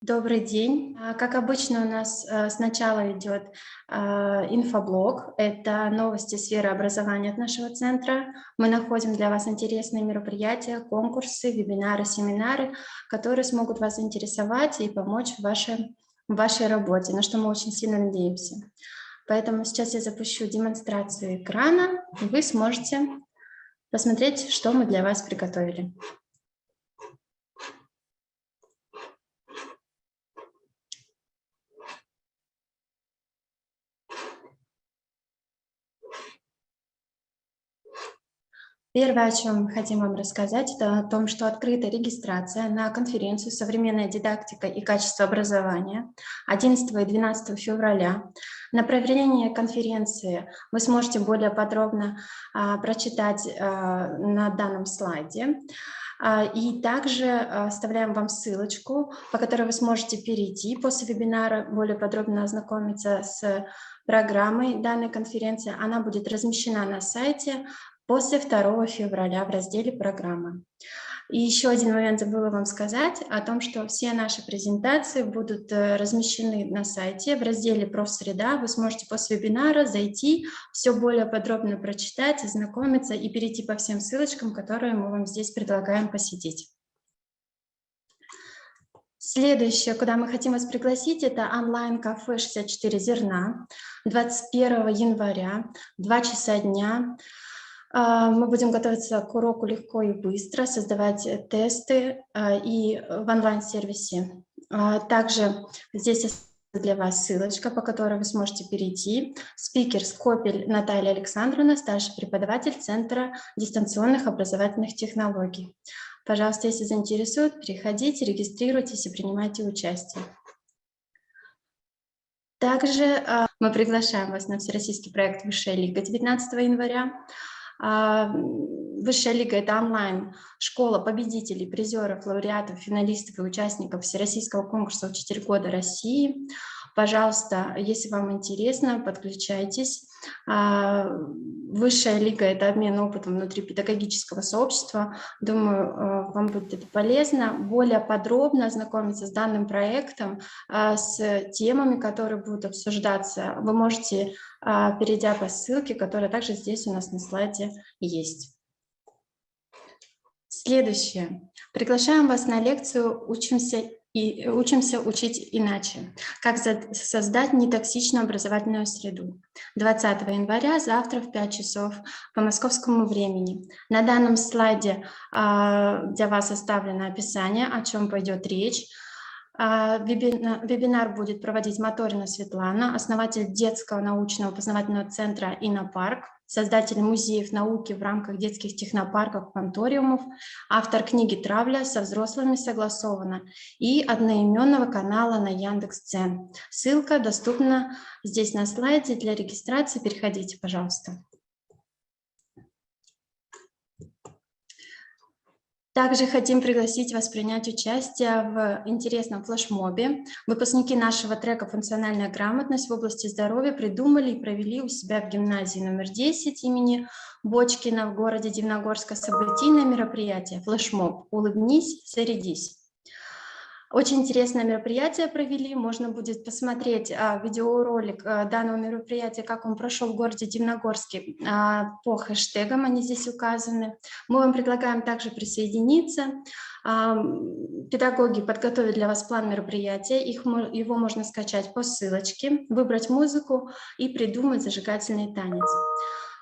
Добрый день. Как обычно, у нас сначала идет инфоблог. Это новости сферы образования от нашего центра. Мы находим для вас интересные мероприятия, конкурсы, вебинары, семинары, которые смогут вас заинтересовать и помочь в вашей работе, на что мы очень сильно надеемся. Поэтому сейчас я запущу демонстрацию экрана, и вы сможете посмотреть, что мы для вас приготовили. Первое, о чем мы хотим вам рассказать, это о том, что открыта регистрация на конференцию «Современная дидактика и качество образования» 11 и 12 февраля. Направление конференции вы сможете более подробно прочитать на данном слайде. И также оставляем вам ссылочку, по которой вы сможете перейти после вебинара, более подробно ознакомиться с программой данной конференции. Она будет размещена на сайте после 2 февраля в разделе «Программы». И еще один момент забыла вам сказать о том, что все наши презентации будут размещены на сайте в разделе «ПрофСреда». Вы сможете после вебинара зайти, все более подробно прочитать, ознакомиться и перейти по всем ссылочкам, которые мы вам здесь предлагаем посетить. Следующее, куда мы хотим вас пригласить, это онлайн-кафе 64 зерна 21 января, 2 часа дня. Мы будем готовиться к уроку легко и быстро, создавать тесты и в онлайн-сервисе. Также здесь для вас ссылочка, по которой вы сможете перейти. Спикер Скопель Наталья Александровна, старший преподаватель Центра дистанционных образовательных технологий. Пожалуйста, если заинтересует, переходите, регистрируйтесь и принимайте участие. Также мы приглашаем вас на всероссийский проект «Высшая лига» 19 января. Высшая лига – это онлайн-школа победителей, призеров, лауреатов, финалистов и участников Всероссийского конкурса «Учитель года России». Пожалуйста, если вам интересно, подключайтесь. Высшая лига – это обмен опытом внутри педагогического сообщества. Думаю, вам будет это полезно. Более подробно ознакомиться с данным проектом, с темами, которые будут обсуждаться, вы можете, перейдя по ссылке, которая также здесь у нас на слайде есть. Следующее. Приглашаем вас на лекцию «Учимся учить иначе. Как создать нетоксичную образовательную среду». 20 января, завтра в 5 часов по московскому времени. На данном слайде для вас оставлено описание, о чем пойдет речь. Вебинар будет проводить Моторина Светлана, основатель детского научного познавательного центра «Инопарк», создатель музеев науки в рамках детских технопарков, кванториумов, автор книги «Травля со взрослыми согласована» и одноименного канала на Яндекс.Дзен. Ссылка доступна здесь на слайде для регистрации. Переходите, пожалуйста. Также хотим пригласить вас принять участие в интересном флешмобе. Выпускники нашего трека «Функциональная грамотность» в области здоровья придумали и провели у себя в гимназии номер 10 имени Бочкина в городе Дивногорска событийное мероприятие «Флешмоб. Улыбнись, зарядись». Очень интересное мероприятие провели, можно будет посмотреть видеоролик данного мероприятия, как он прошел в городе Дивногорске, по хэштегам, они здесь указаны. Мы вам предлагаем также присоединиться. Педагоги подготовят для вас план мероприятия, его можно скачать по ссылочке, выбрать музыку и придумать зажигательный танец.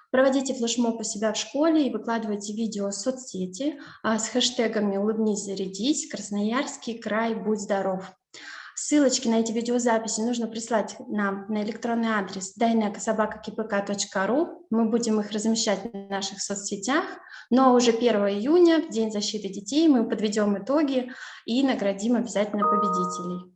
Проводите флешмоб у себя в школе и выкладывайте видео в соцсети с хэштегами «Улыбнись, зарядись», «Красноярский край, будь здоров». Ссылочки на эти видеозаписи нужно прислать нам на электронный адрес dayneka@ipk.ru. Мы будем их размещать в наших соцсетях, но уже 1 июня, в День защиты детей, мы подведем итоги и наградим обязательно победителей.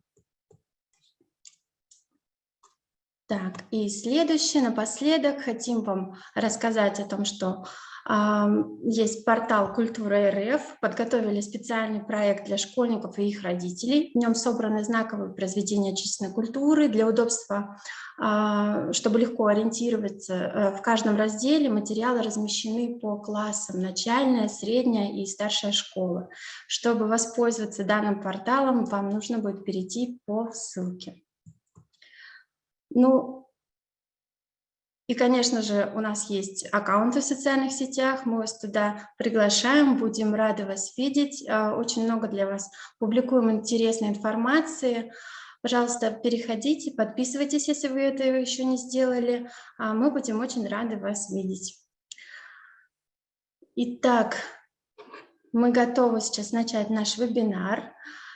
Так, и следующее, напоследок, хотим вам рассказать о том, что Есть портал «Культура РФ», подготовили специальный проект для школьников и их родителей. В нем собраны знаковые произведения отечественной культуры для удобства, чтобы легко ориентироваться. В каждом разделе материалы размещены по классам: начальная, средняя и старшая школа. Чтобы воспользоваться данным порталом, вам нужно будет перейти по ссылке. Ну, и, конечно же, у нас есть аккаунты в социальных сетях, мы вас туда приглашаем, будем рады вас видеть. Очень много для вас публикуем интересной информации. Пожалуйста, переходите, подписывайтесь, если вы это еще не сделали. Мы будем очень рады вас видеть. Итак, мы готовы сейчас начать наш вебинар.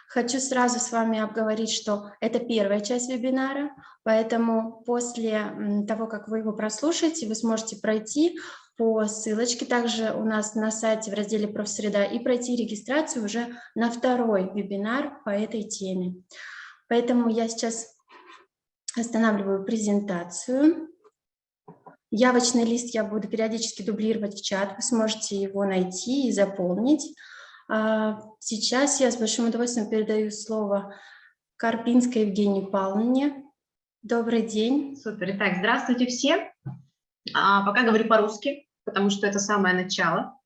Хочу сразу с вами обговорить, что это первая часть вебинара, поэтому после того, как вы его прослушаете, вы сможете пройти по ссылочке также у нас на сайте в разделе «ПрофСреда» и пройти регистрацию уже на второй вебинар по этой теме. Поэтому я сейчас останавливаю презентацию. Явочный лист я буду периодически дублировать в чат, вы сможете его найти и заполнить. Сейчас я с большим удовольствием передаю слово Карпинской Евгении Павловне. Добрый день. Супер. Итак, здравствуйте все. Пока говорю по-русски, потому что это самое начало.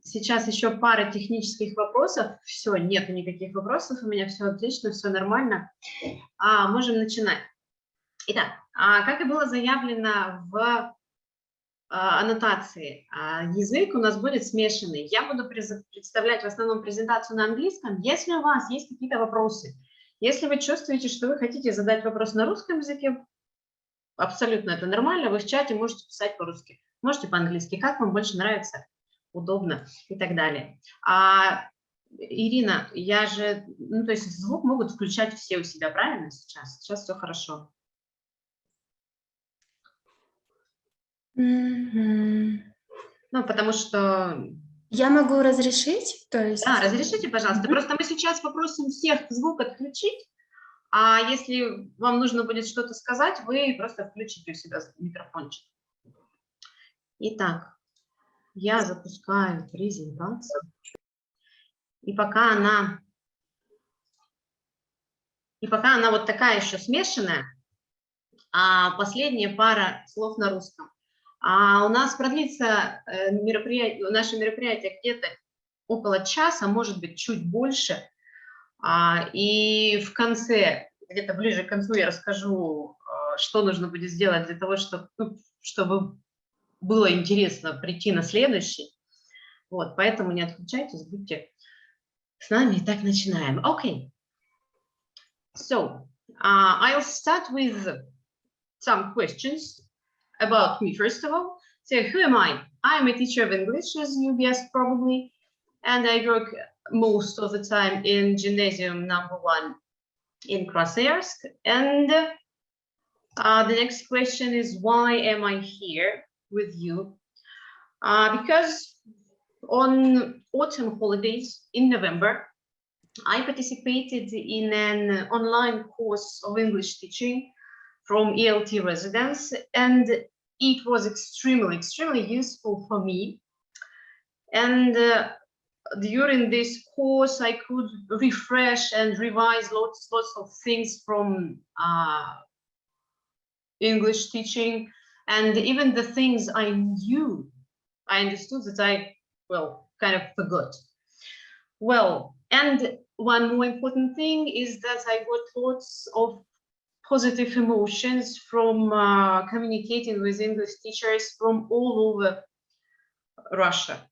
Сейчас еще пара технических вопросов. Все, нету никаких вопросов, у меня все отлично, все нормально. Можем начинать. Итак, как и было заявлено в аннотации, язык у нас будет смешанный. Я буду представлять в основном презентацию на английском. Если у вас есть какие-то вопросы, если вы чувствуете, что вы хотите задать вопрос на русском языке, абсолютно это нормально, вы в чате можете писать по-русски, можете по-английски, как вам больше нравится, удобно и так далее. Ирина, я же, то есть звук могут включать все у себя, правильно сейчас? Сейчас все хорошо. Потому что... Я могу разрешить? То есть... Да, разрешите, пожалуйста. Просто мы сейчас попросим всех звук отключить, а если вам нужно будет что-то сказать, вы просто включите у себя микрофончик. Итак, я запускаю презентацию. И пока она вот такая еще смешанная, последняя пара слов на русском. У нас продлится наше мероприятие где-то около часа, может быть, чуть больше. И в конце, где-то ближе к концу, я расскажу, что нужно будет сделать для того, чтобы было интересно прийти на следующий. Вот, поэтому не отключайтесь, будьте с нами. Итак, начинаем. Okay. So, I'll start with some questions about me, first of all. So, who am I? I'm a teacher of English, as you guessed probably, and I work most of the time in Gymnasium #1 in Krasnoyarsk. And the next question is, why am I here with you? Because on autumn holidays in November, I participated in an online course of English teaching from ELT residents, and it was extremely useful for me. And during this course, I could refresh and revise lots of things from English teaching, and even the things I knew, I understood that I, kind of forgot. And one more important thing is that I got lots of positive emotions from communicating with English teachers from all over Russia.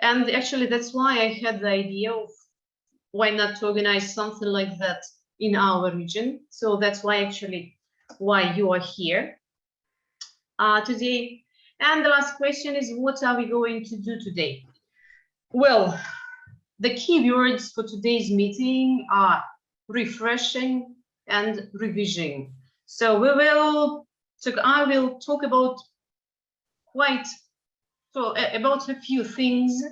And actually, that's why I had the idea of why not to organize something like that in our region. So that's why you are here today. And the last question is, what are we going to do today? Well, the key words for today's meeting are refreshing and revision. So I will talk about about a few things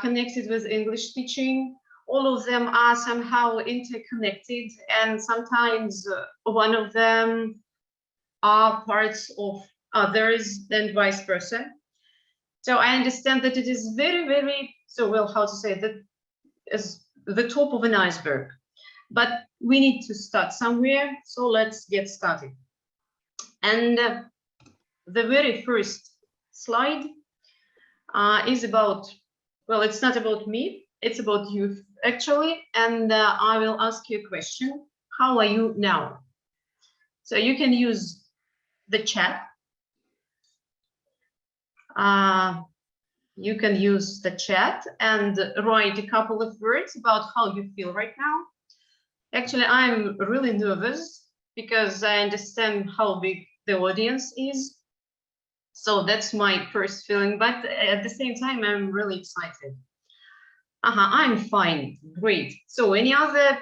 connected with English teaching. All of them are somehow interconnected, and sometimes one of them are parts of others and vice versa. So I understand that it is very, very, so well, how to say that as the top of an iceberg, but we need to start somewhere. So let's get started. And the very first slide is about, well, it's not about me, it's about you actually. And I will ask you a question. How are you now? So you can use the chat. You can use the chat and write a couple of words about how you feel right now. Actually, I'm really nervous because I understand how big the audience is. So that's my first feeling, but at the same time, I'm really excited. I'm fine, great. So any other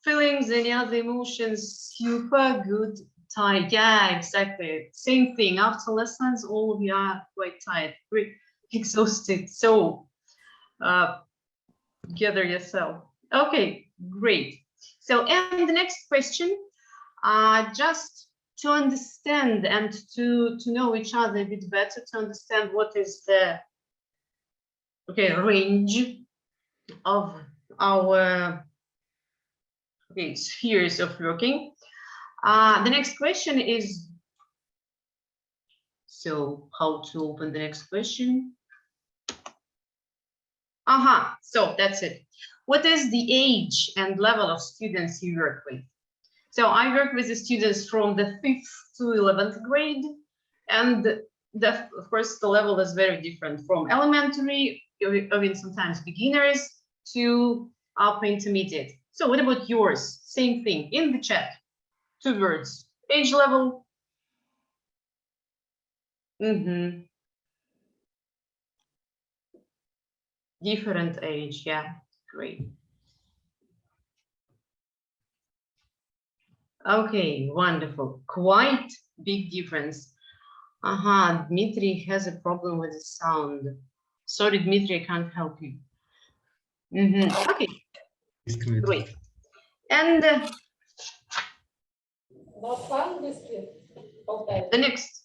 feelings, any other emotions? Super good, tired. Yeah, exactly. Same thing. After lessons, all of you are quite tired, exhausted. So gather yourself. Okay, great. So, and the next question, just to understand and to know each other a bit better, to understand what is the range of our spheres of working. The next question is, so how to open the next question? So that's it. What is the age and level of students you work with? So I work with the students from the 5th to 11th grade, and of course the level is very different, from elementary, even sometimes beginners, to upper intermediate. So what about yours? Same thing in the chat. 2 words. Age level. Different age, yeah, great. Okay, wonderful. Quite big difference. Dmitry has a problem with the sound. Sorry, Dmitry, I can't help you. Okay, great. And the next.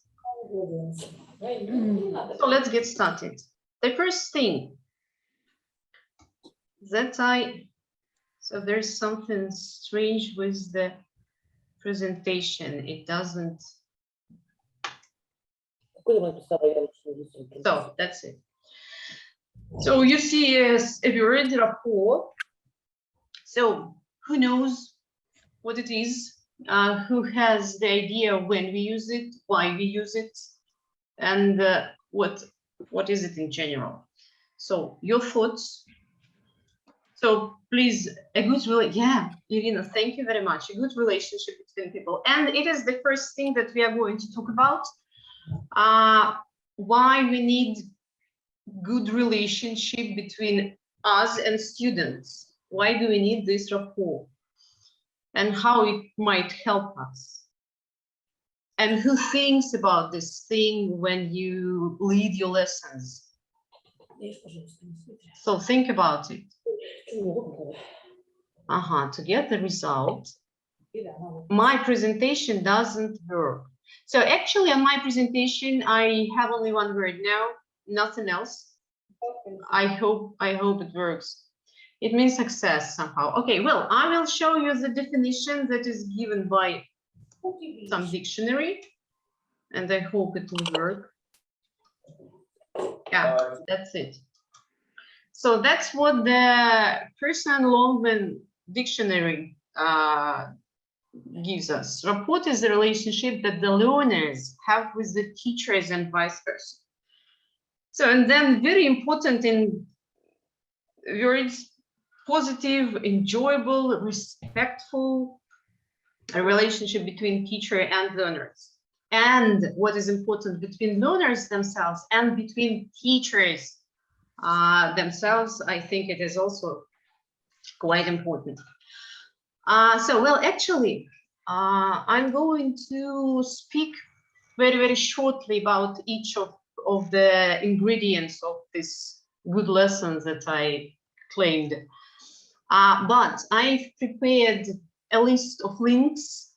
So let's get started. The first thing that so there's something strange with the presentation. It doesn't. So that's it. So you see a word, rapport. So who knows what it is? Who has the idea when we use it, why we use it, and what is it in general? So your thoughts. So please, a good Irina, thank you very much. A good relationship between people, and it is the first thing that we are going to talk about. Why we need good relationship between us and students. Why do we need this rapport? And how it might help us. And who thinks about this thing when you lead your lessons? So think about it. To get the result, my presentation doesn't work. So actually on my presentation, I have only one word now, nothing else. I hope it works. It means success somehow. Okay, well, I will show you the definition that is given by some dictionary, and I hope it will work. Yeah, that's it. So that's what the Pearson-Longman dictionary gives us. Rapport is the relationship that the learners have with the teachers and vice versa. So, and then very important in words, positive, enjoyable, respectful, a relationship between teacher and learners. And what is important, between learners themselves and between teachers themselves, I think it is also quite important. So, well, actually, I'm going to speak very, very shortly about each of the ingredients of this good lesson that I claimed. But I've prepared a list of links,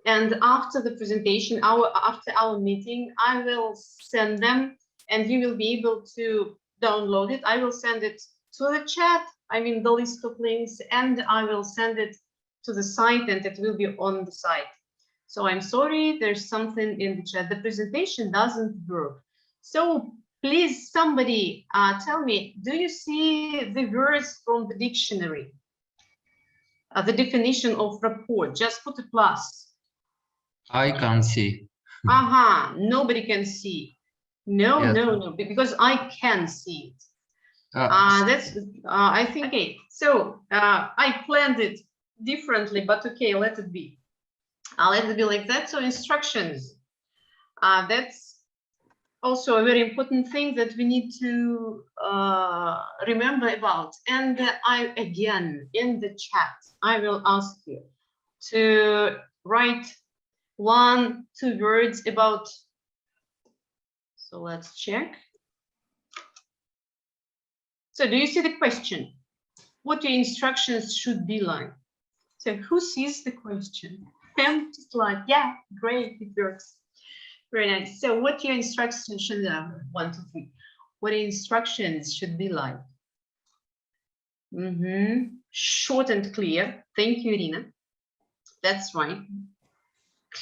and after the presentation, after our meeting, I will send them and you will be able to download it. I will send it to the chat, I mean the list of links, and I will send it to the site, and it will be on the site. So I'm sorry, there's something in the chat. The presentation doesn't work. So please, somebody tell me, do you see the words from the dictionary? The definition of rapport, just put a plus. I can't see. Nobody can see. No, Yes. no, because I can see it. That's, I think, okay. So I planned it differently, but okay, let it be. Let it be like that. So instructions, that's also a very important thing that we need to remember about. And I, again, in the chat, I will ask you to write 1-2 words about, so let's check. So do you see the question? What your instructions should be like? So who sees the question? Empty slide. Yeah, great, it works. Very nice. So what your instructions should be? 1, 2, 3. What your instructions should be like? Short and clear. Thank you, Irina. That's right.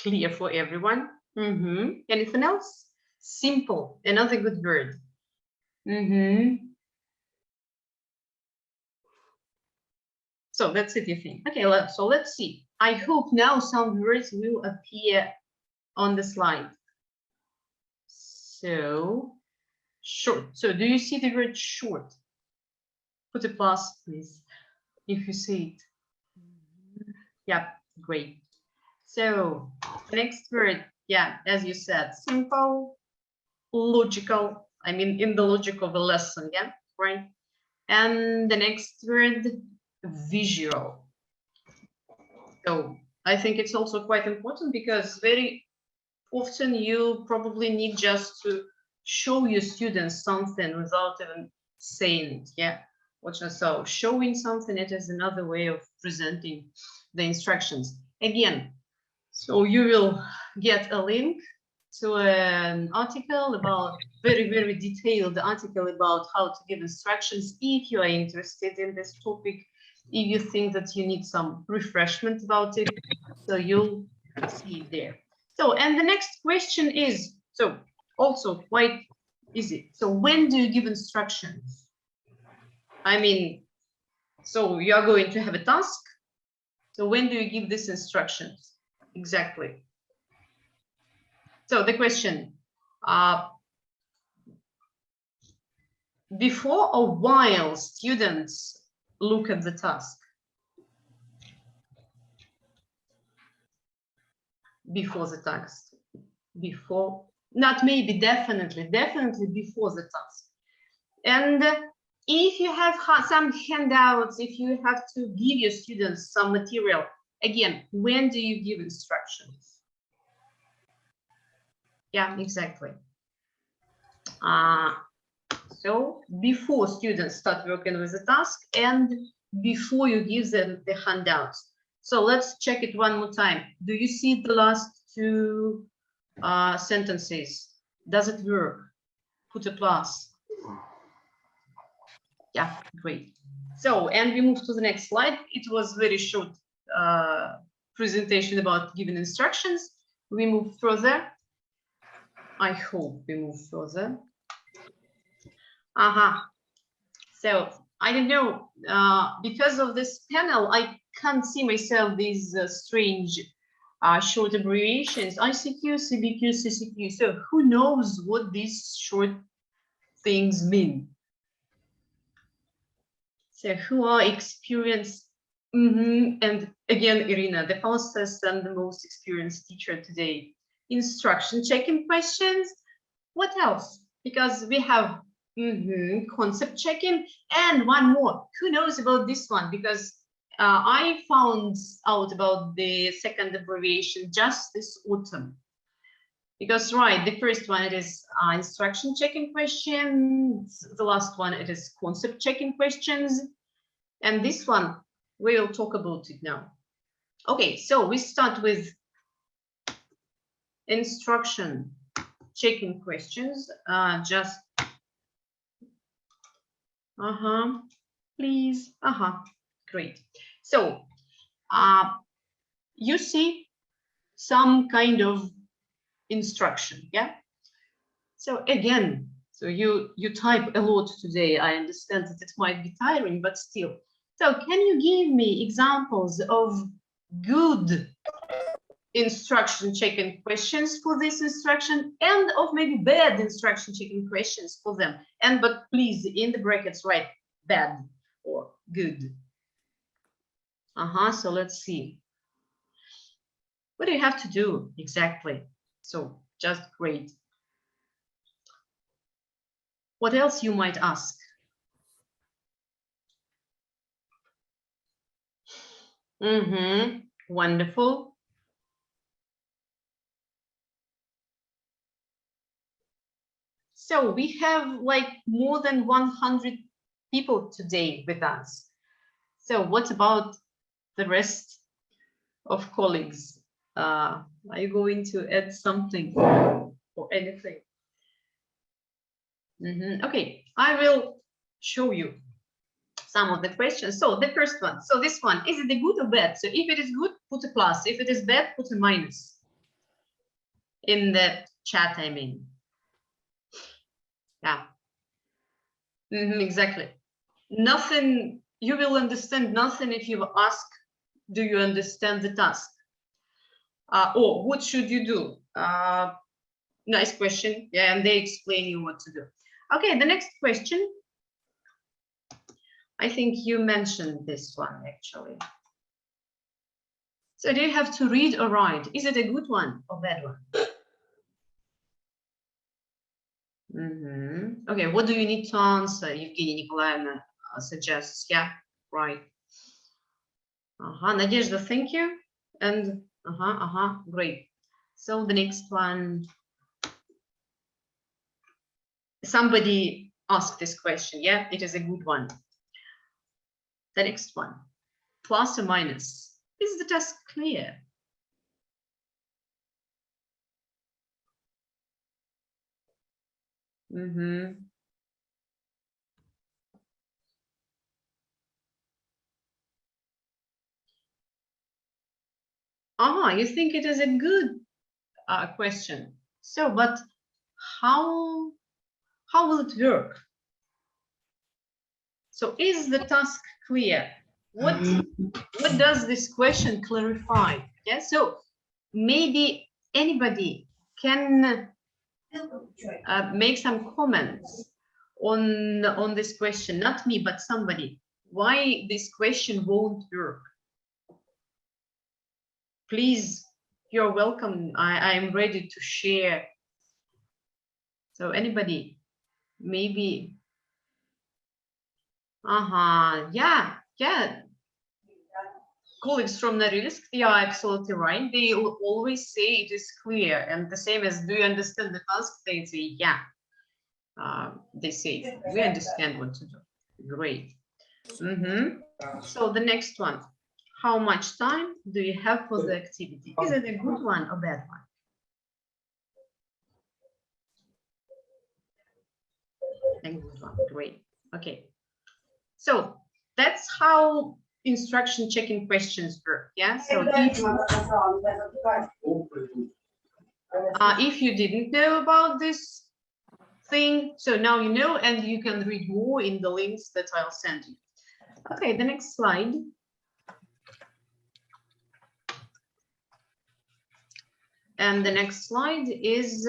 Clear for everyone. Anything else? Simple. Another good word. So that's it, you think. Okay, so let's see. I hope now some words will appear on the slide. So, short. So do you see the word short? Put a plus, please, if you see it. Yeah, great. So the next word, yeah, as you said, simple, logical. I mean, in the logic of a lesson, yeah, right? And the next word, visual. So I think it's also quite important because very often you probably need just to show your students something without even saying it. Yeah. So showing something, it is another way of presenting the instructions. Again, so you will get a link to an article about very, very detailed article about how to give instructions if you are interested in this topic, if you think that you need some refreshment about it, so you'll see it there. So, and the next question is, so also quite easy. So when do you give instructions? I mean, so you are going to have a task. So when do you give these instructions? Exactly. So the question, before or while students look at the task? Before the task. Before, not maybe, definitely before the task. And if you have some handouts, if you have to give your students some material, again, when do you give instructions? Yeah, exactly. So before students start working with the task and before you give them the handouts. So let's check it one more time. Do you see the last two sentences? Does it work? Put a plus. Yeah, great. So, and we move to the next slide. It was very short presentation about giving instructions. We move further. I hope we move further. So I don't know, because of this panel, I can't see myself these strange short abbreviations, ICQ, CBQ, CCQ. So who knows what these short things mean? So who are experienced? And again, Irina, the fastest and the most experienced teacher today. Instruction checking questions. What else? Because we have concept checking and one more. Who knows about this one? Because I found out about the second abbreviation just this autumn. Because right, the first one, it is instruction checking questions. The last one, it is concept checking questions. And this one, we will talk about it now. Okay, so we start with instruction checking questions. Just please. Great. So you see some kind of instruction, yeah? So again, so you type a lot today. I understand that it might be tiring, but still. So can you give me examples of good instruction checking questions for this instruction, and of maybe bad instruction checking questions for them? And but please, in the brackets, write bad or good. So let's see. What do you have to do exactly? So just great. What else you might ask? Wonderful. So we have like more than 100 people today with us. So what about the rest of colleagues? Are you going to add something or anything? Okay, I will show you some of the questions. So the first one, so this one, is it a good or bad? So if it is good, put a plus. If it is bad, put a minus. In the chat, I mean. Yeah. Exactly. Nothing, you will understand nothing if you ask, do you understand the task? Or what should you do? Nice question. Yeah, and they explain you what to do. Okay, the next question. I think you mentioned this one actually. So do you have to read or write? Is it a good one or bad one? Okay, what do you need to answer? Evgenia Nikolaevna suggests. Yeah, right. Nadezhda, thank you. And great. So the next one. Somebody asked this question. Yeah, it is a good one. The next one, plus or minus. Is the task clear? You think it is a good question. So, but how will it work? So, is the task clear? What does this question clarify? Yeah, so maybe anybody can make some comments on this question, not me, but somebody. Why this question won't work? Please, you're welcome. I'm ready to share. So anybody, maybe. Yeah. Colleagues from Norilsk, yeah, absolutely right. They always say it is clear, and the same as, do you understand the task? They say, yeah. They say, we understand what to do. Great. So the next one, how much time do you have for the activity? Is it a good one or bad one? A good one. Great. Okay. So that's how instruction checking questions work. Yeah. So if you didn't know about this thing, so now you know, and you can read more in the links that I'll send you. Okay, the next slide. And the next slide is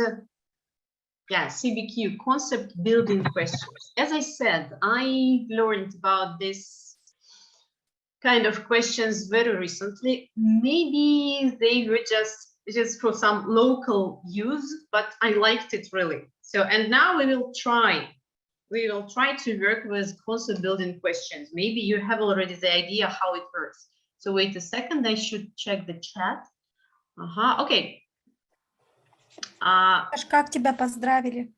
CBQ, concept building questions. As I said, I learned about this kind of questions very recently. Maybe they were just for some local use, but I liked it really. So, and now we will try to work with concept building questions. Maybe you have already the idea how it works. So wait a second, I should check the chat. Okay. Как тебя поздравили?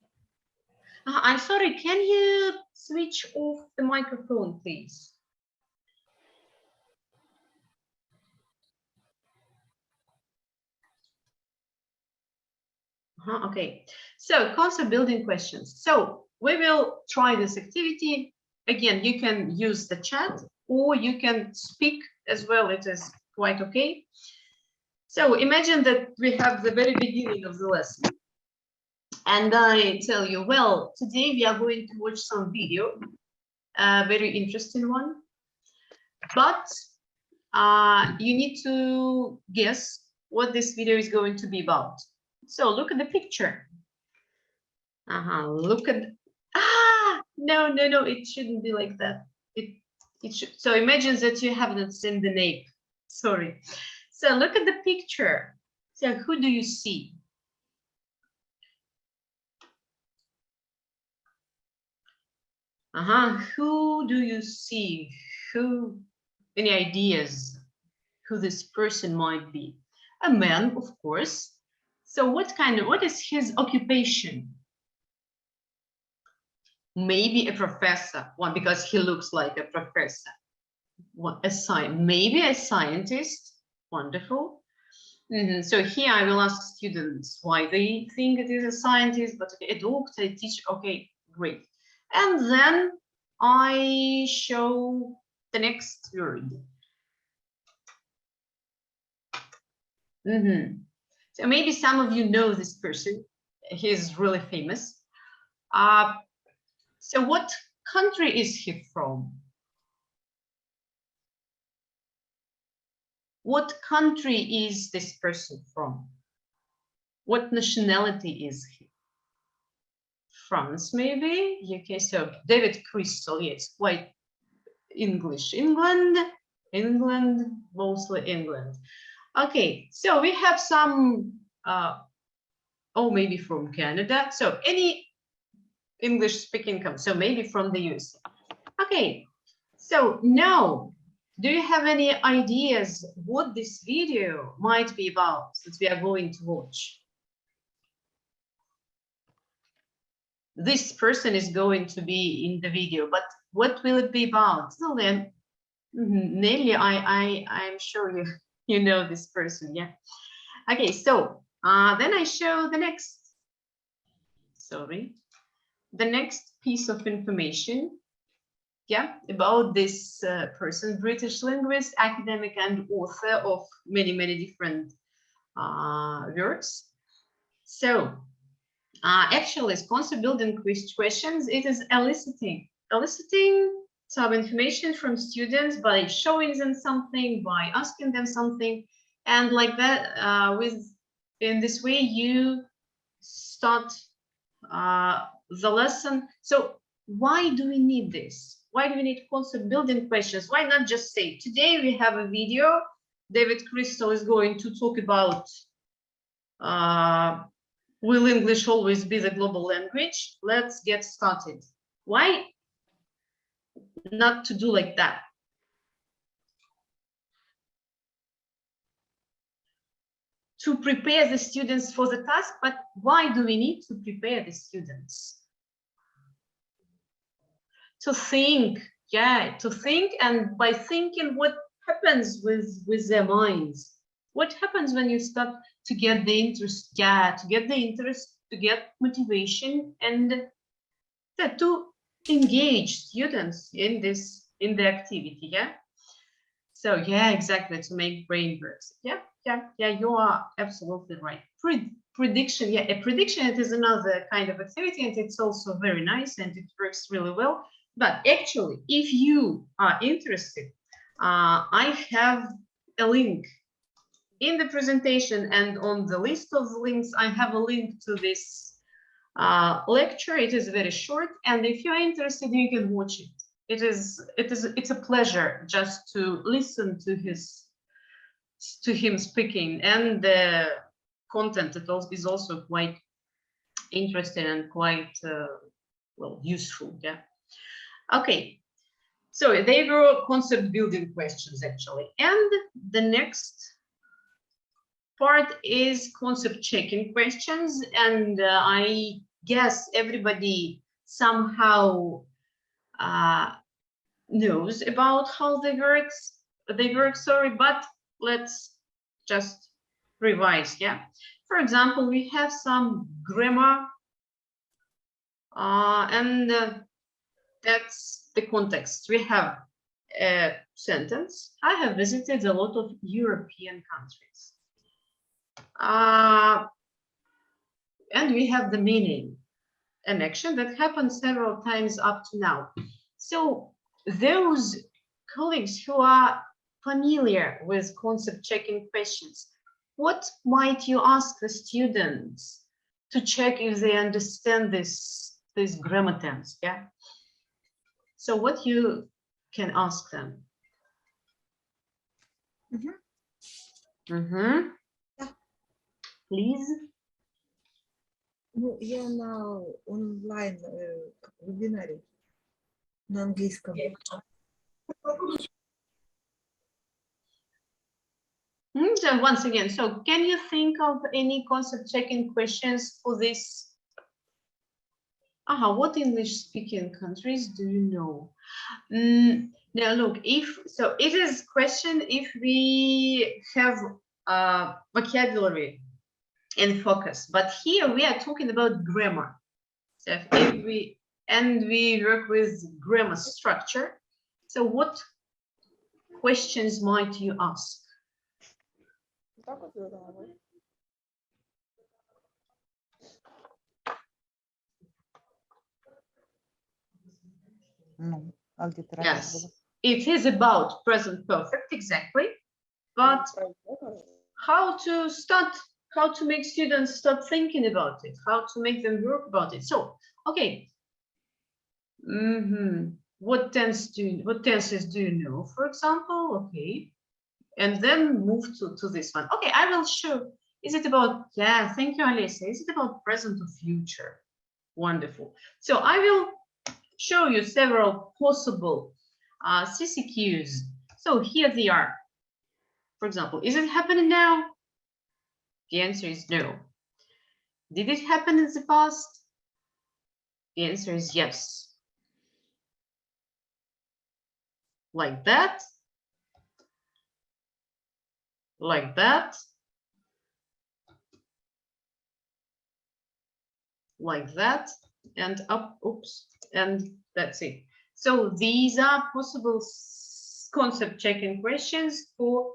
I'm sorry, can you switch off the microphone, please? Okay, so concept building questions. So we will try this activity. Again, you can use the chat or you can speak as well. It is quite okay. So imagine that we have the very beginning of the lesson. And I tell you, well, today we are going to watch some video, a very interesting one. But you need to guess what this video is going to be about. So look at the picture. Look at, no, it shouldn't be like that. It should, so imagine that you haven't seen the name, sorry. So look at the picture. So who do you see? Who do you see? Who, any ideas who this person might be? A man, of course. So what is his occupation? Maybe a professor, one, because he looks like a professor. Maybe a scientist, wonderful. So here I will ask students why they think it is a scientist, but okay, a doctor, a teacher, okay, great. And then I show the next word. So maybe some of you know this person. He's really famous. So what country is he from? What country is this person from? What nationality is he? France, maybe? Okay, so David Crystal, yes, quite English. England, mostly England. Okay, so we have some, maybe from Canada. So any English-speaking country, so maybe from the US. Okay, so now, do you have any ideas what this video might be about that we are going to watch? This person is going to be in the video, but what will it be about? So then, Nelly, I'm sure you know this person, yeah. Okay, so then I show the next, the next piece of information, yeah, about this person, British linguist, academic, and author of many different works. So actually, it's concept building questions. It is eliciting some information from students by showing them something, by asking them something, and like that, in this way you start the lesson. So why do we need this? Why do we need concept building questions? Why not just say, today we have a video, David Crystal is going to talk about will English always be the global language? Let's get started. Why not to do like that? To prepare the students for the task, but why do we need to prepare the students? To think, yeah, to think, and by thinking, what happens with their minds? What happens when you start to get the interest? Yeah, to get the interest, to get motivation, and to engage students in the activity, yeah. So yeah, exactly, to make brain works. Yeah, you are absolutely right. Prediction, yeah, a prediction, it is another kind of activity, and it's also very nice and it works really well. But actually, if you are interested, I have a link in the presentation, and on the list of links, I have a link to this lecture. It is very short, and if you're interested, you can watch it. It's a pleasure just to listen to him speaking, and the content is also quite interesting and quite well, useful. Yeah. Okay. So they were concept building questions actually, and the next part is concept checking questions, and I guess everybody somehow knows about how they work, sorry, but let's just revise, yeah. For example, we have some grammar, and that's the context. We have a sentence. I have visited a lot of European countries. And we have the meaning, an action that happened several times up to now. So those colleagues who are familiar with concept checking questions, what might you ask the students to check if they understand this grammar tense? Yeah. So what you can ask them? Yeah. Please. Ну, я на онлайн вебинаре на английском. So once again, so can you think of any concept checking questions for this? What English speaking countries do you know? Now look, so it is question if we have vocabulary in focus, but here we are talking about grammar. So if we work with grammar structure, so what questions might you ask? Yes, it is about present perfect, exactly. But how to make students start thinking about it, how to make them work about it. So, okay. What tenses do you know, for example? Okay. And then move to this one. Okay, I will show. Is it about, yeah, thank you, Alessia. Is it about present or future? Wonderful. So I will show you several possible CCQs. So here they are. For example, is it happening now? The answer is no. Did it happen in the past? The answer is yes. Like that. Like that. Like that. And up, oops, and that's it. So these are possible concept checking questions for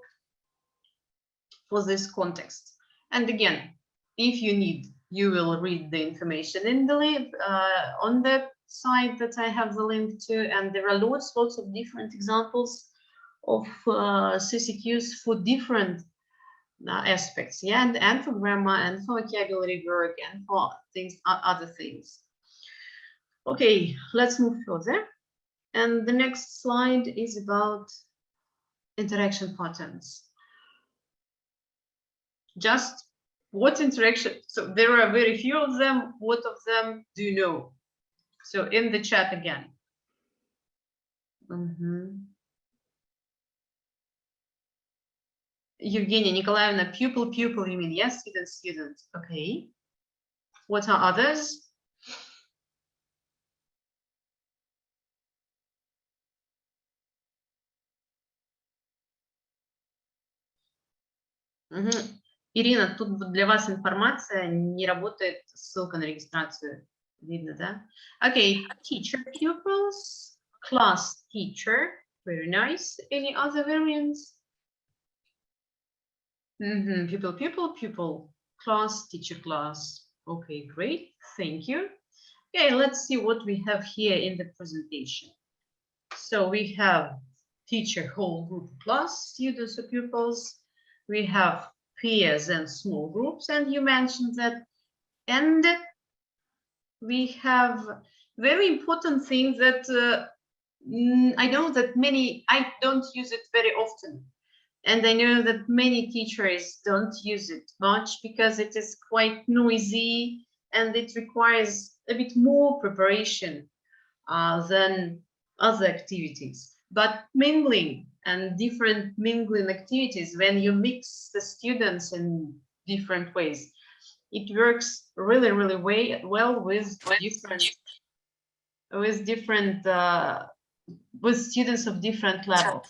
this context. And again, if you need, you will read the information in the link on the site that I have the link to, and there are lots of different examples of CCQs for different aspects, yeah, and for grammar and for vocabulary work and for things, other things. Okay, let's move further. And the next slide is about interaction patterns. Just what interaction, so there are very few of them. What of them do you know? So in the chat again. Evgenia Nikolaevna, pupil, you mean? Yes, student. Okay. What are others? Ирина, тут для вас информация, не работает ссылка на регистрацию. Видно, да? Okay, teacher, pupils, class, teacher. Very nice. Any other variants? Pupil, class, teacher, class. Okay, great. Thank you. Okay, let's see what we have here in the presentation. So we have teacher, whole group, class, students or pupils. We have peers and small groups, and you mentioned that. And we have very important thing that I know that I don't use it very often. And I know that many teachers don't use it much because it is quite noisy and it requires a bit more preparation than other activities. But mingling and different mingling activities, when you mix the students in different ways, it works really, really well with students of different levels.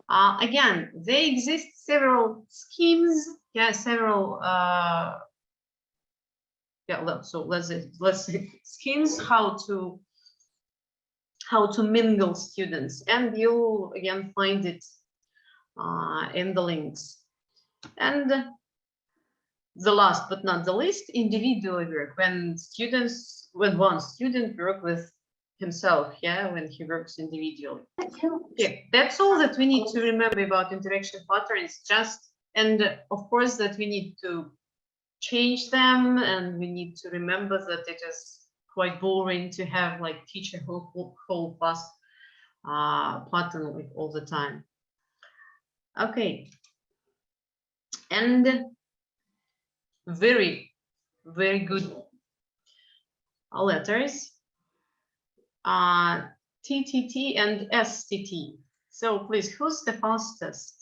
Again, there exist several schemes yeah, several so let's say schemes how to mingle students, and you'll again find it in the links. And the last but not the least, individual work, when one student works with himself, yeah, when he works individually. Okay, that's all that we need to remember about interaction patterns. And of course that we need to change them, and we need to remember that it is quite boring to have like teacher whole class pattern like all the time. Okay, and very good letters, TTT and STT. So please, who's the fastest?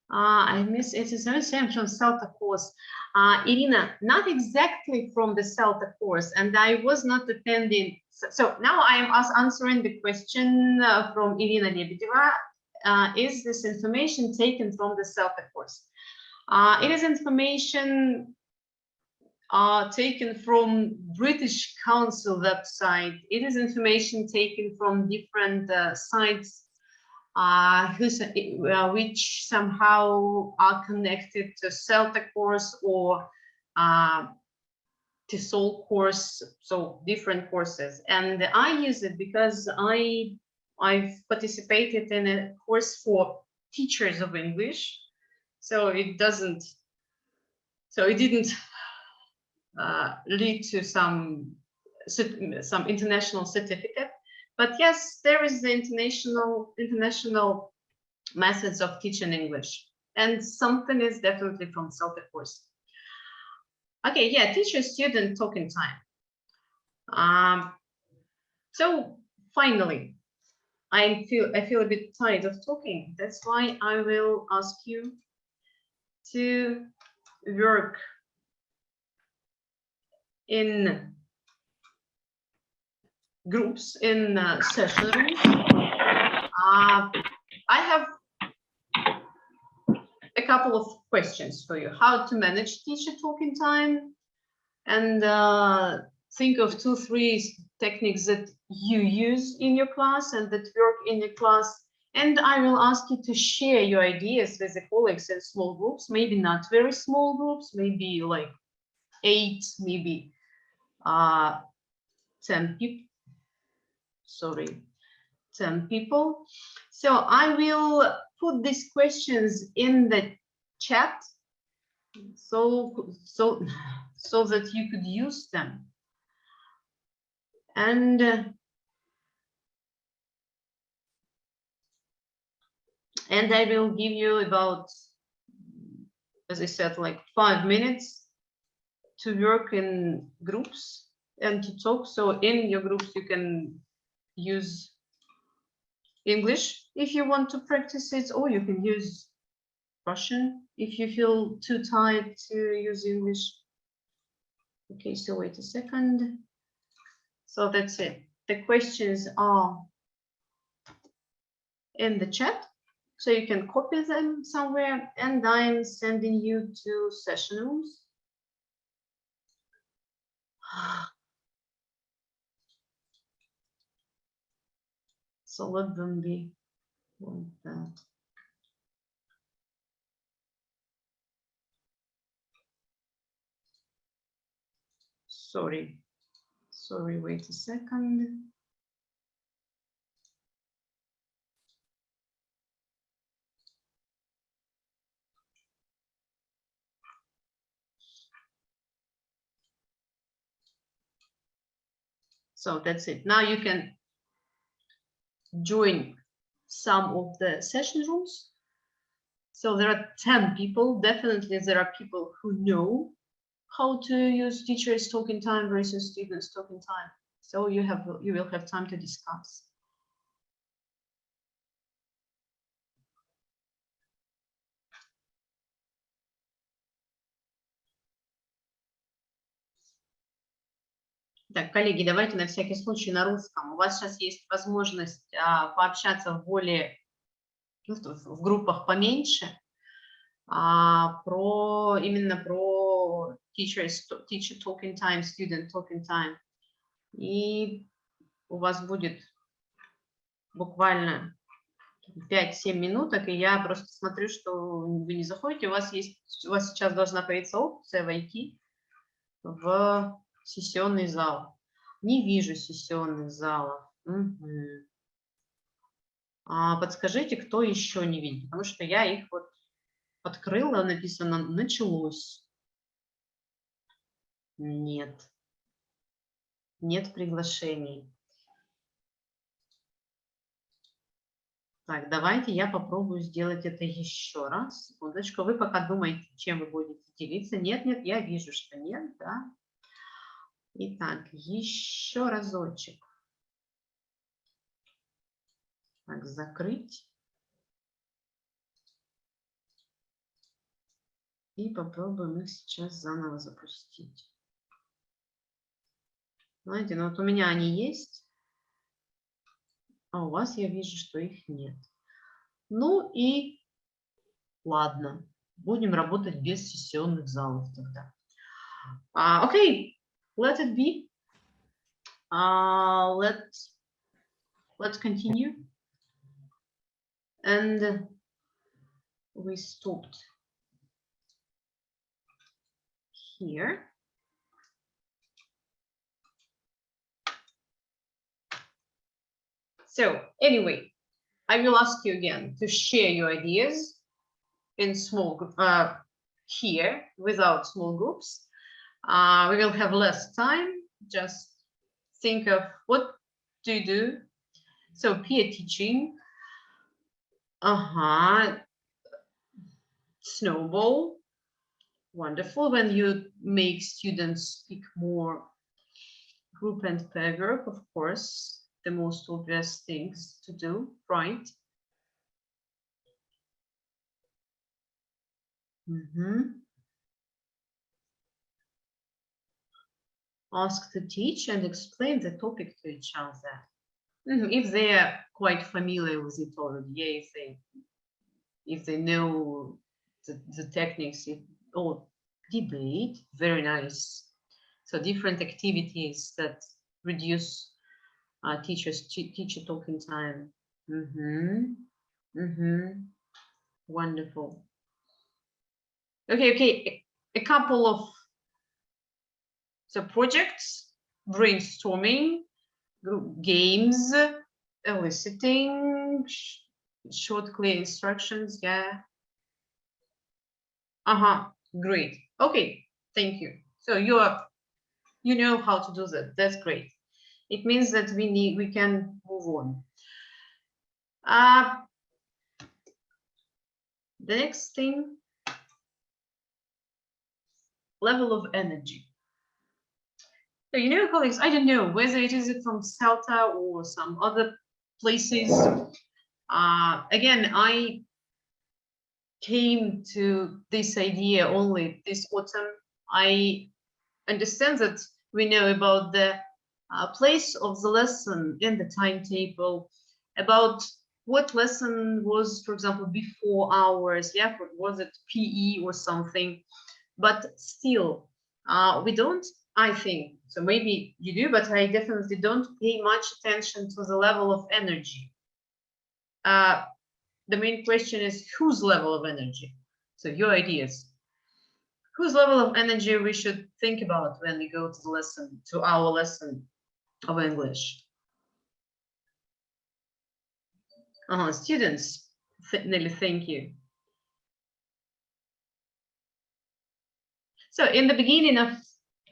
I miss it. Is very same from CELTA course. Irina, not exactly from the CELTA course, and I was not attending. So now I am answering the question from Irina Lebedeva. Is this information taken from the CELTA course? It is information taken from British Council website. It is information taken from different sites which somehow are connected to CELTA course or to SOL course, so different courses. And I use it because I've participated in a course for teachers of English, so it didn't lead to some international certificate. But yes, there is the international methods of teaching English, and something is definitely from CELTA course. Okay, yeah, teacher-student talking time. So finally, I feel a bit tired of talking. That's why I will ask you to work in groups in session rooms. I have a couple of questions for you. How to manage teacher talking time, and think of 2-3 techniques that you use in your class and that work in your class. And I will ask you to share your ideas with the colleagues in small groups, maybe not very small groups, maybe like 8, maybe 10 people. Sorry, 10 people. So I will put these questions in the chat so that you could use them. And I will give you about, as I said, like 5 minutes to work in groups and to talk. So in your groups you can use English if you want to practice it, or you can use Russian if you feel too tired to use English. Okay, so wait a second. So that's it. The questions are in the chat, so you can copy them somewhere, and I'm sending you to session rooms. So let them be like that. Sorry, wait a second. So that's it. Now you can join some of the session rooms. So there are 10 people. Definitely there are people who know how to use teachers talking time versus students talking time. So you will have time to discuss. Так, коллеги, давайте на всякий случай на русском. У вас сейчас есть возможность пообщаться в группах поменьше. именно про teacher talking time, student talking time. И у вас будет буквально 5-7 минуток, и я просто смотрю, что вы не заходите. У вас сейчас должна появиться опция войти в сессионный зал. Не вижу сессионных залов. Угу. Подскажите, кто еще не видит, потому что я их вот открыла, написано «началось». Нет. Нет приглашений. Так, давайте я попробую сделать это еще раз. Секундочку. Вы пока думаете, чем вы будете делиться. Нет, я вижу, что нет, да. Итак, еще разочек. Так, закрыть. И попробуем их сейчас заново запустить. Знаете, ну вот у меня они есть, а у вас я вижу, что их нет. Ну и ладно, будем работать без сессионных залов тогда. Окей, let it be. Let's continue. And we stopped here. So anyway, I will ask you again to share your ideas in small group here without small groups. We will have less time. Just think of what do you do. So peer teaching. Snowball. Wonderful. When you make students speak more group and pair group, of course, the most obvious things to do, right? Ask to teach and explain the topic to each other. If they are quite familiar with it already, if they know the techniques, or debate, very nice. So different activities that reduce teacher talking time. Wonderful. Okay. A couple of projects, brainstorming, group games, eliciting, short clear instructions. Yeah. Great. Okay. Thank you. So you know how to do that. That's great. It means that we can move on. The next thing, level of energy. So, you know, colleagues, I don't know whether it is from CELTA or some other places. Again, I came to this idea only this autumn. I understand that we know about the place of the lesson in the timetable, about what lesson was, for example, before hours, yeah, was it PE or something, but still, we don't, I think, so maybe you do, but I definitely don't pay much attention to the level of energy. The main question is whose level of energy? So your ideas. Whose level of energy we should think about when we go to the lesson, to our lesson of English? Students, Nelly, thank you. So in the beginning of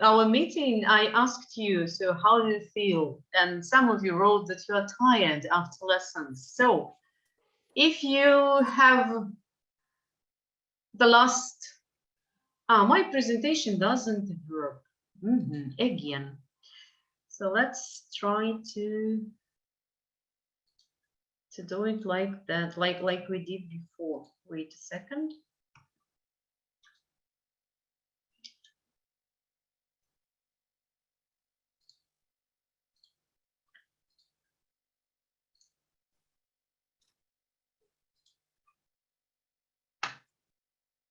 our meeting, I asked you, so how do you feel? And some of you wrote that you are tired after lessons. So if you have the last, my presentation doesn't work again. So let's try to do it like that, like we did before. Wait a second.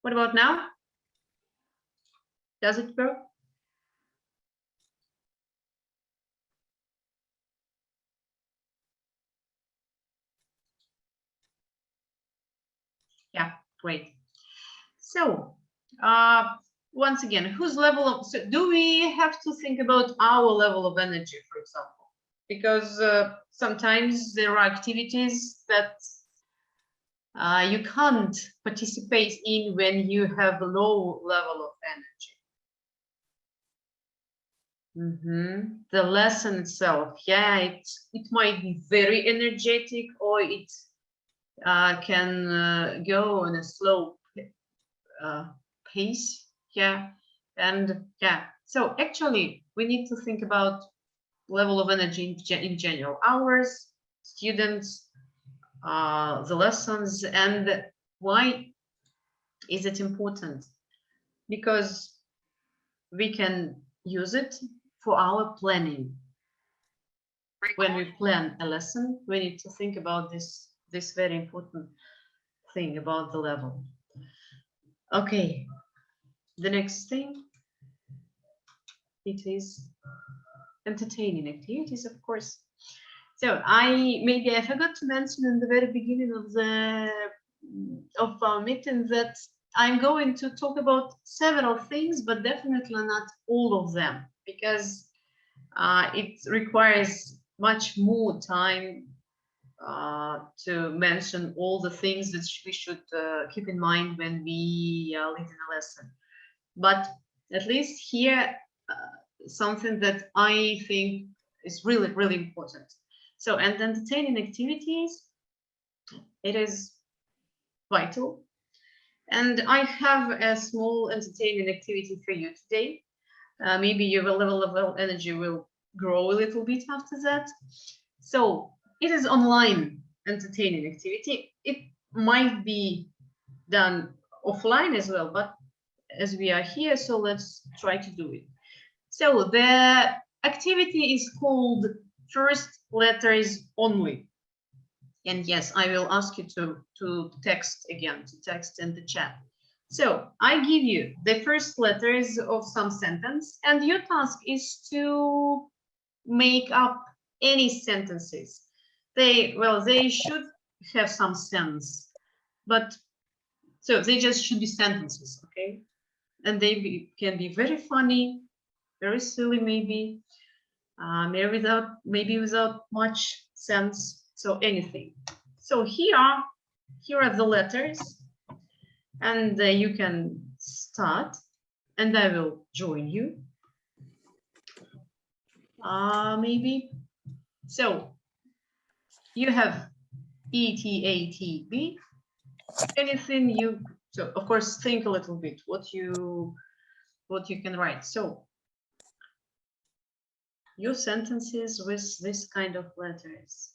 What about now? Does it work? Yeah, great. So, once again, whose level of, so do we have to think about our level of energy, for example? Because sometimes there are activities that you can't participate in when you have a low level of energy. The lesson itself, yeah, it might be very energetic, or it can go on a slow pace, yeah, and yeah. So actually, we need to think about level of energy in general, hours, students, the lessons, and why is it important? Because we can use it for our planning. When we plan a lesson, we need to think about this very important thing about the level. Okay, the next thing, it is entertaining activities, of course. So maybe I forgot to mention in the very beginning of our meeting that I'm going to talk about several things, but definitely not all of them, because it requires much more time to mention all the things that we should keep in mind when we are leading a lesson. But at least here, something that I think is really, really important. So, and entertaining activities, it is vital. And I have a small entertaining activity for you today. Maybe your level of energy will grow a little bit after that. So it is online entertaining activity. It might be done offline as well, but as we are here, so let's try to do it. So the activity is called First Letters Only. And yes, I will ask you to text again, to text in the chat. So I give you the first letters of some sentence, and your task is to make up any sentences. They should have some sense, but so they just should be sentences, okay? And they can be very funny, very silly, maybe without much sense. So anything. So here are the letters, and you can start, and I will join you. Maybe. So you have E, T, A, T, B. Anything you, so of course think a little bit what you can write. So your sentences with this kind of letters.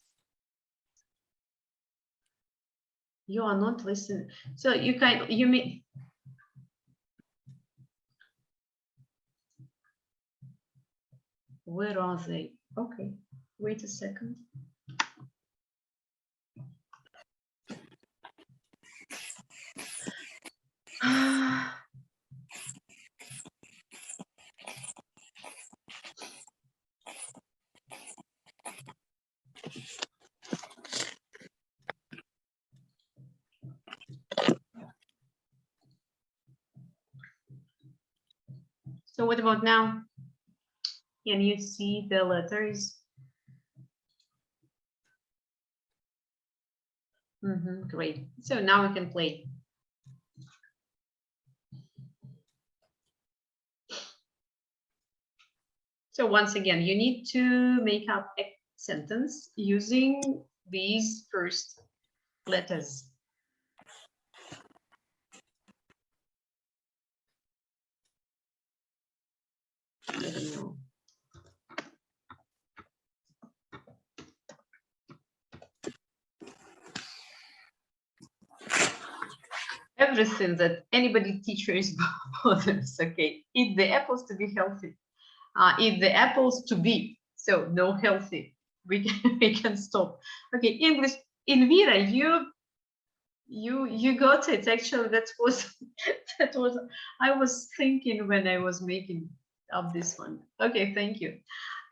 You are not listening. So you may. Where are they? Okay, wait a second. So what about now? Can you see the letters? Great. So now we can play. So once again, you need to make up a sentence using these first letters. I don't know. Everything that anybody teacher is bothers. Okay, eat the apples to be healthy. Eat the apples to be. So no healthy. We can stop. Okay, English. Elvira, You got it. Actually, that was I was thinking when I was making up this one. Okay, thank you.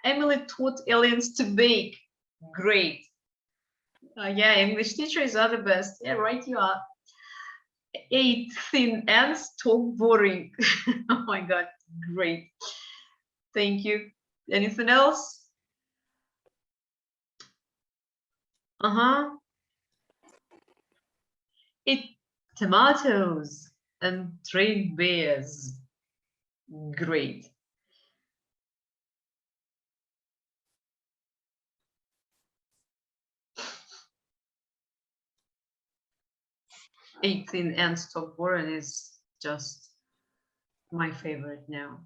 Emily taught aliens to bake. Great. Yeah, English teachers are the best. Yeah, right, you are. 8 thin ants talk boring. Oh my God, great. Thank you. Anything else? Eat tomatoes and train bears. Great. Thin ants talk boring is just my favorite now.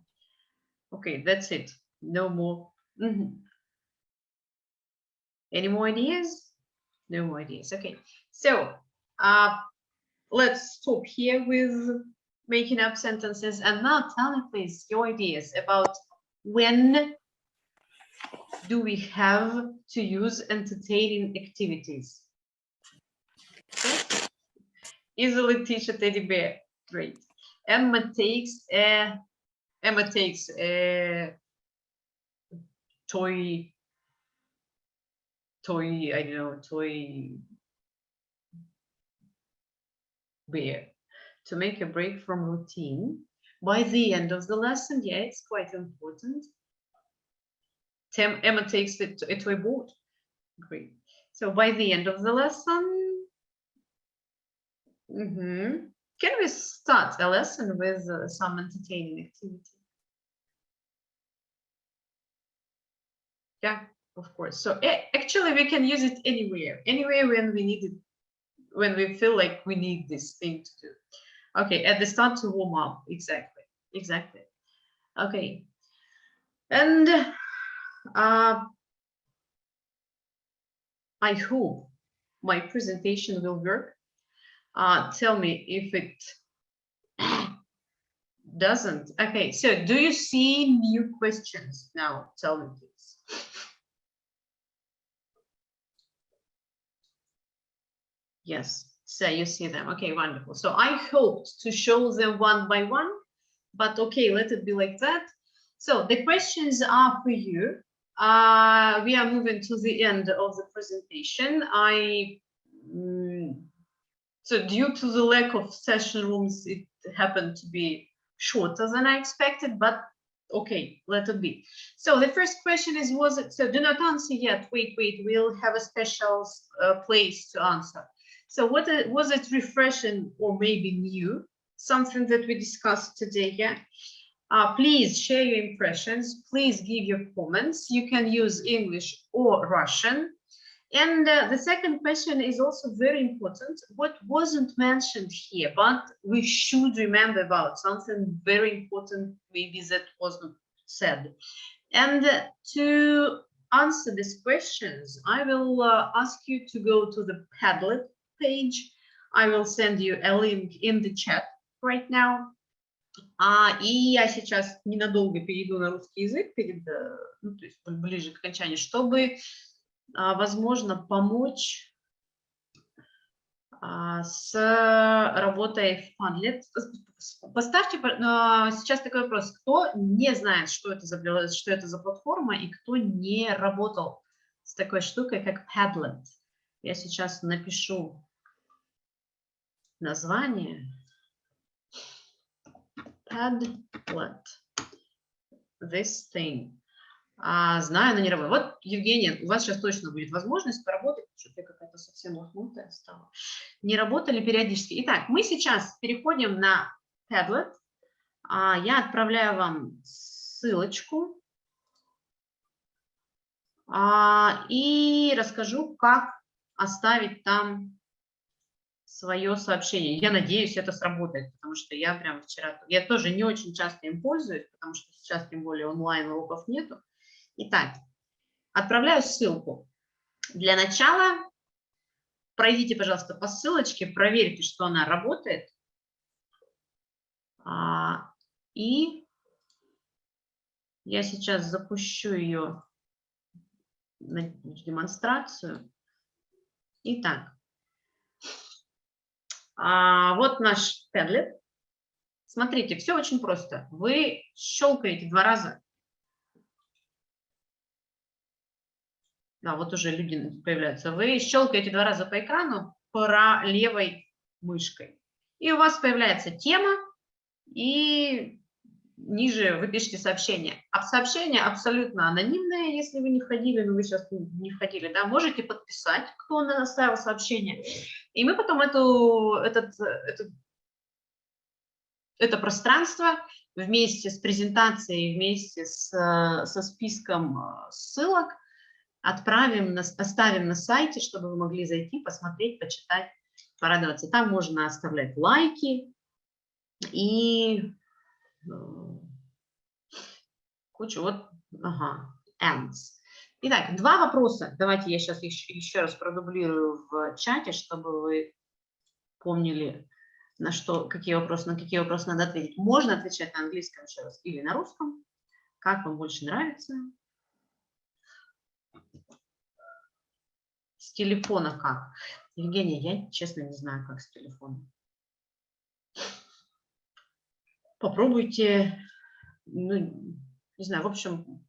Okay, that's it. No more. Any more ideas? No more ideas. Okay, so let's stop here with making up sentences, and now tell me please your ideas about when do we have to use entertaining activities. Okay. Easily teach a teddy bear. Great. Emma takes a toy, I don't know, toy bear to make a break from routine by the end of the lesson. Yeah, it's quite important. Emma takes a toy board. Great. So by the end of the lesson, can we start a lesson with some entertaining activity? Yeah, of course. So actually we can use it anywhere when we need it, when we feel like we need this thing to do. Okay, at the start to warm up. Exactly. Okay. And I hope my presentation will work. Tell me if it doesn't. Okay, so do you see new questions now? Tell me please. Yes, so you see them. Okay, wonderful. So I hoped to show them one by one, but okay, let it be like that. So the questions are for you. We are moving to the end of the presentation. So due to the lack of session rooms, it happened to be shorter than I expected, but okay, let it be. So the first question is, was it, so do not answer yet, wait, we'll have a special place to answer. So was it refreshing or maybe new, something that we discussed today? Yeah. Please share your impressions, please give your comments. You can use English or Russian. And the second question is also very important. What wasn't mentioned here, but we should remember about something very important, maybe that wasn't said. And to answer these questions, I will ask you to go to the Padlet page. I will send you a link in the chat right now. И я сейчас ненадолго перейду на русский язык, ну, то есть ближе к окончанию, чтобы, возможно, помочь с работой в Padlet. Поставьте сейчас такой вопрос: кто не знает, что это за платформа и кто не работал с такой штукой, как Padlet? Я сейчас напишу название. Padlet. This thing. Знаю, но не работает. Вот, Евгения, у вас сейчас точно будет возможность поработать. Что-то я какая-то совсем лохнутая стала. Не работали периодически. Итак, мы сейчас переходим на Padlet. Я отправляю вам ссылочку. И расскажу, как оставить там свое сообщение. Я надеюсь, это сработает, потому что я прям вчера... Я тоже не очень часто им пользуюсь, потому что сейчас, тем более, онлайн-уроков нету. Итак, отправляю ссылку. Для начала пройдите, пожалуйста, по ссылочке, проверьте, что она работает. И я сейчас запущу ее на демонстрацию. Итак, Вот наш Padlet. Смотрите, все очень просто. Вы щелкаете 2 раза. Да, вот уже люди появляются. Вы щелкаете 2 раза по экрану левой мышкой. И у вас появляется тема, и ниже вы пишете сообщение. А сообщение абсолютно анонимное, если вы не входили, но вы сейчас не входили, да, можете подписать, кто оставил сообщение. И мы потом это пространство вместе с презентацией, вместе со списком ссылок оставим на сайте, чтобы вы могли зайти, посмотреть, почитать, порадоваться. Там можно оставлять лайки и кучу ends. Итак, 2 вопроса. Давайте я сейчас еще раз продублирую в чате, чтобы вы помнили, на какие вопросы надо ответить. Можно отвечать на английском еще раз или на русском, как вам больше нравится. С телефона как? Евгения, я честно не знаю, как с телефона. Попробуйте, ну, не знаю, в общем,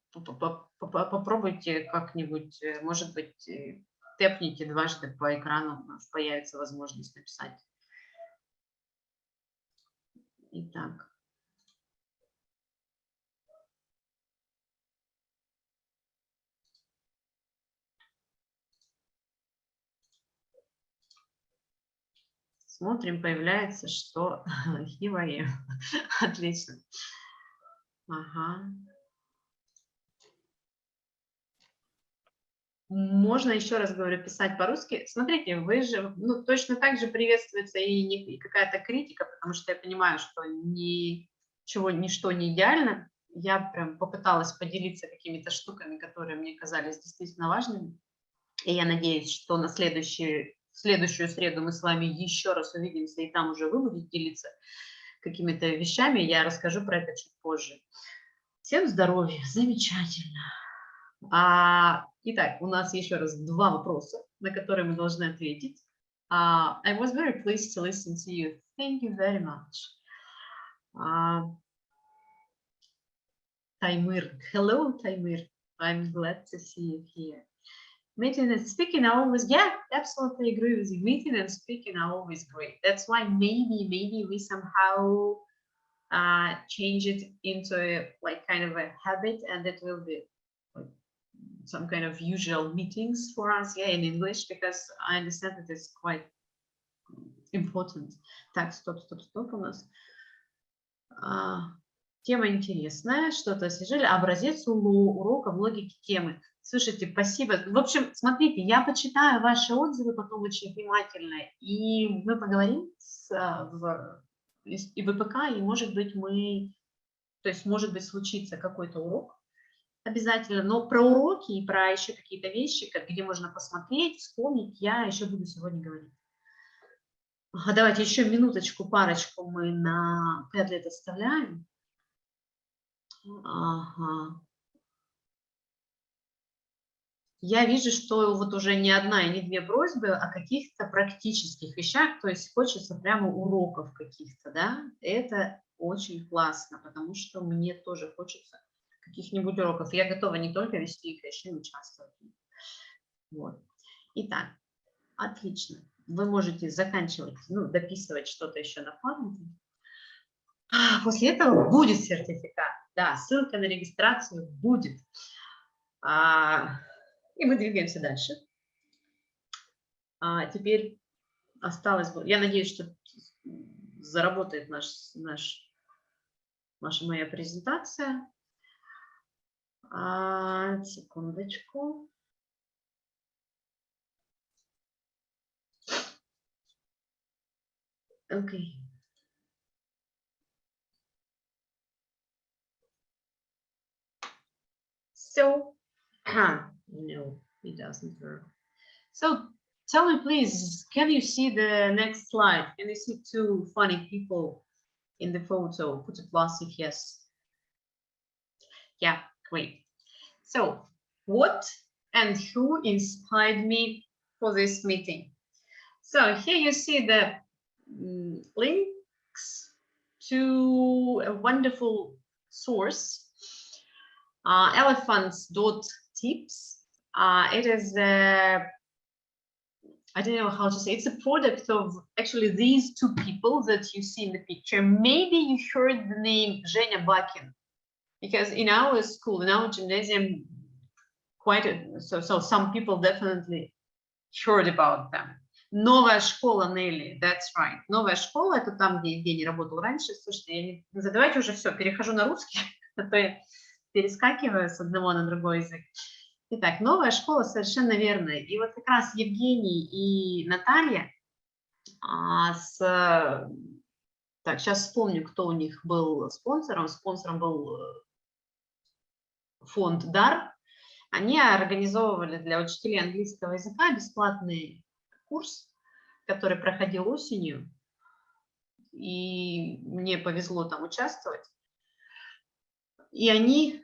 попробуйте как-нибудь, может быть, тэпните дважды по экрану, появится возможность написать. Итак. Смотрим, появляется, что here I am. Отлично. Ага. Можно, еще раз говорю, писать по-русски. Смотрите, вы же, точно так же приветствуется и какая-то критика, потому что я понимаю, что ничто не идеально. Я прям попыталась поделиться какими-то штуками, которые мне казались действительно важными. И я надеюсь, что в следующую среду мы с вами еще раз увидимся, и там уже вы будете делиться какими-то вещами. Я расскажу про это чуть позже. Всем здоровья, замечательно. Итак, у нас еще раз 2 вопроса, на которые мы должны ответить. I was very pleased to listen to you. Thank you very much. Таймыр. Hello, Таймыр. I'm glad to see you here. Meeting and speaking are always, yeah, absolutely agree with you. Meeting and speaking are always great. That's why maybe we somehow change it into kind of a habit, and it will be some kind of usual meetings for us, yeah, in English, because I understand that it's quite important. Так, стоп у нас. Тема интересная, что-то освежили. Образец урока в логике темы. Слушайте, спасибо. В общем, смотрите, я почитаю ваши отзывы потом очень внимательно, и мы поговорим и в ИПК, и может быть может быть случится какой-то урок обязательно, но про уроки и про еще какие-то вещи, где можно посмотреть, вспомнить, я еще буду сегодня говорить. Давайте еще минуточку, парочку мы на Padlet оставляем. Ага. Я вижу, что вот уже не одна и не 2 просьбы о каких-то практических вещах, то есть хочется прямо уроков каких-то, да, это очень классно, потому что мне тоже хочется каких-нибудь уроков. Я готова не только вести их, а еще и участвовать. Вот. Итак, отлично. Вы можете заканчивать, дописывать что-то еще на памяти. После этого будет сертификат. Да, ссылка на регистрацию будет. И мы двигаемся дальше. Теперь осталось... Я надеюсь, что заработает моя презентация. Секундочку. Окей. So, no, it doesn't work. So, tell me, please, can you see the next slide? Can you see 2 funny people in the photo? Put a plus if yes. Yeah, great. So, what and who inspired me for this meeting? So, here you see the links to a wonderful source, elephants.tips. It is I don't know how to say, it's a product of actually these two people that you see in the picture. Maybe you heard the name Женя Bakin, because in our school, in our gymnasium, so some people definitely heard about them. Новая школа, Нелли, that's right. Новая школа, это там, где Евгений работал раньше. Слушайте, давайте уже все, перехожу на русский, а то я перескакиваю с одного на другой язык. Итак, новая школа совершенно верно. И вот как раз Евгений и Наталья так, сейчас вспомню, кто у них был спонсором. Спонсором был фонд «Дар». Они организовывали для учителей английского языка бесплатный курс, который проходил осенью. И мне повезло там участвовать. И они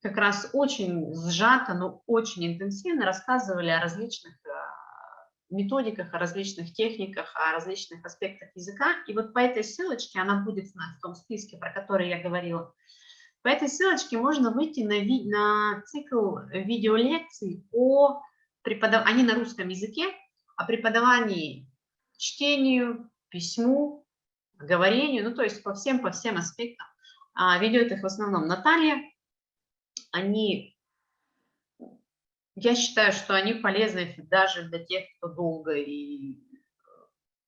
как раз очень сжато, но очень интенсивно рассказывали о различных методиках, о различных техниках, о различных аспектах языка. И вот по этой ссылочке, она будет в том списке, про который я говорила, по этой ссылочке можно выйти на цикл видеолекций о преподавании, они на русском языке, о преподавании чтению, письму, говорению, ну то есть по всем аспектам. Ведет их в основном Наталья. Я считаю, что они полезны даже для тех, кто долго и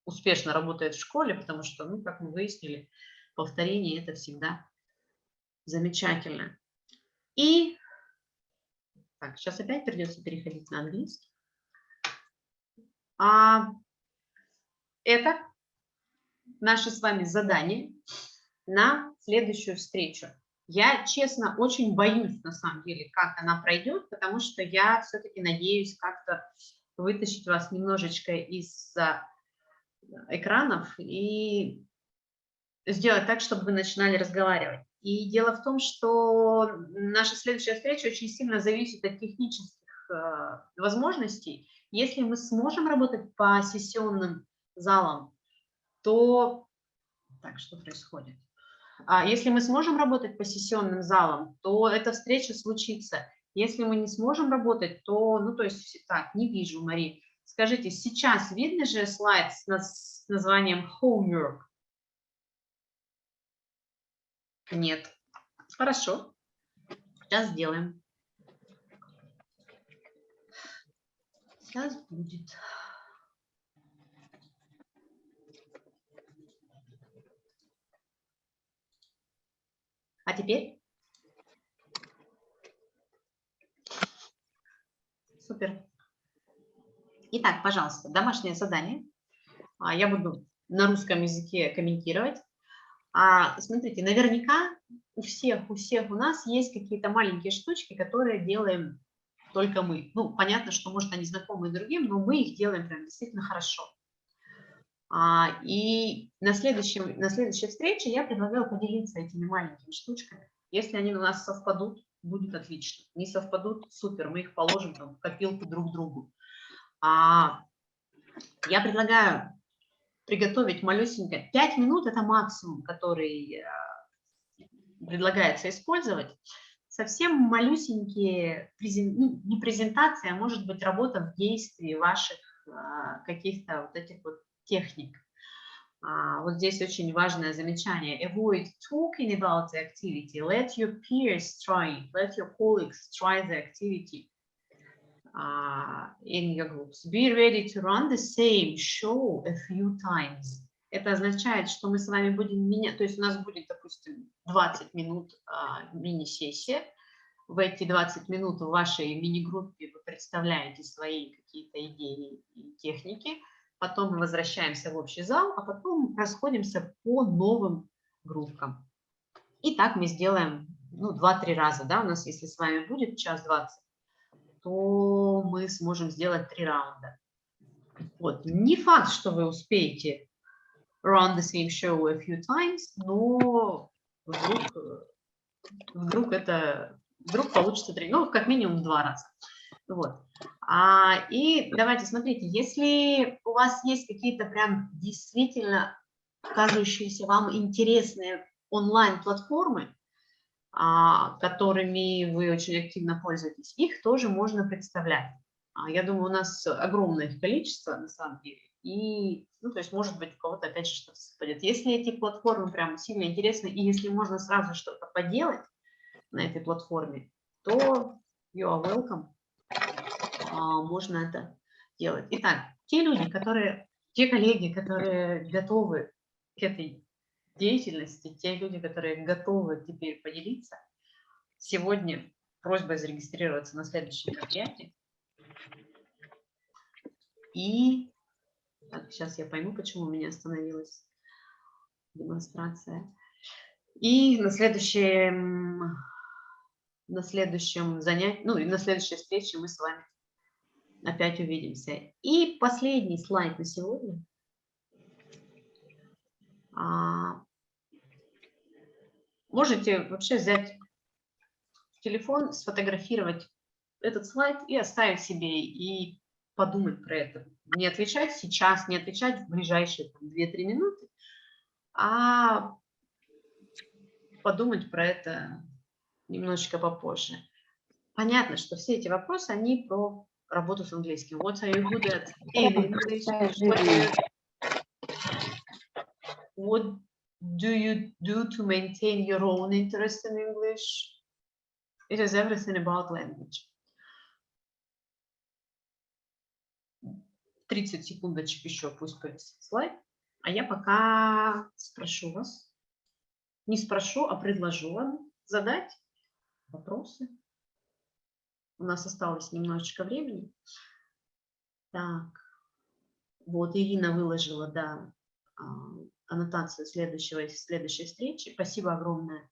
успешно работает в школе, потому что, ну, как мы выяснили, повторение – это всегда замечательно. И так, сейчас опять придется переходить на английский. Это наше с вами задание на следующую встречу. Я, честно, очень боюсь, на самом деле, как она пройдет, потому что я все-таки надеюсь как-то вытащить вас немножечко из экранов и сделать так, чтобы вы начинали разговаривать. И дело в том, что наша следующая встреча очень сильно зависит от технических возможностей. Если мы сможем работать по сессионным залам, то... Так, что происходит? Если мы сможем работать по сессионным залам, то эта встреча случится. Если мы не сможем работать, то, ну, то есть, так, не вижу, Мари. Скажите, сейчас видно же слайд с названием homework? Нет. Хорошо. Сейчас сделаем. Сейчас будет. А теперь? Супер. Итак, пожалуйста, домашнее задание. Я буду на русском языке комментировать. Смотрите, наверняка у всех у нас есть какие-то маленькие штучки, которые делаем только мы. Ну, понятно, что, может, они знакомы другим, но мы их делаем прям действительно хорошо. И на следующей встрече я предлагаю поделиться этими маленькими штучками. Если они у нас совпадут, будет отлично. Не совпадут, супер, мы их положим там в копилку друг другу. Я предлагаю приготовить малюсенько 5 минут, это максимум, который предлагается использовать. Совсем малюсенькие, не презентация, а может быть работа в действии ваших каких-то вот этих вот техник. Вот здесь очень важное замечание. Avoid talking about the activity. Let your peers try it. Let your colleagues try the activity in your groups. Be ready to run the same show a few times. Это означает, что мы с вами будем менять, то есть у нас будет, допустим, 20 минут мини-сессия. В эти 20 минут в вашей мини-группе вы представляете свои какие-то идеи и техники. Потом мы возвращаемся в общий зал, а потом расходимся по новым группкам. И так мы сделаем, ну, 2-3 раза, да, у нас, если с вами будет час 20, то мы сможем сделать 3 раунда. Вот, не факт, что вы успеете run the same show a few times, но вдруг получится 3, ну, как минимум 2 раза. Вот. И давайте, смотрите, если у вас есть какие-то прям действительно кажущиеся вам интересные онлайн-платформы, которыми вы очень активно пользуетесь, их тоже можно представлять. Я думаю, у нас огромное их количество, на самом деле, и, ну, то есть, может быть, у кого-то, опять же, что-то совпадет. Если эти платформы прям сильно интересны, и если можно сразу что-то поделать на этой платформе, то you are welcome, можно это делать. Итак, те люди, те коллеги, которые готовы к этой деятельности, те люди, которые готовы теперь поделиться, сегодня просьба зарегистрироваться на следующее мероприятие. И так, сейчас я пойму, почему у меня остановилась демонстрация. И на следующем занятии, ну и на следующей встрече мы с вами опять увидимся. И последний слайд на сегодня. Можете вообще взять телефон, сфотографировать этот слайд и оставить себе, и подумать про это. Не отвечать сейчас, не отвечать в ближайшие 2-3 минуты, а подумать про это немножечко попозже. Понятно, что все эти вопросы, они про работу с английским. What are you good at in English? What do you do to maintain your own interest in English? It is everything about language. 30 секундочек еще пусть повисит слайд. А я пока спрошу вас. Не спрошу, а предложу вам задать вопросы. У нас осталось немножечко времени. Так. Вот Ирина выложила, да, аннотацию следующей встречи. Спасибо огромное.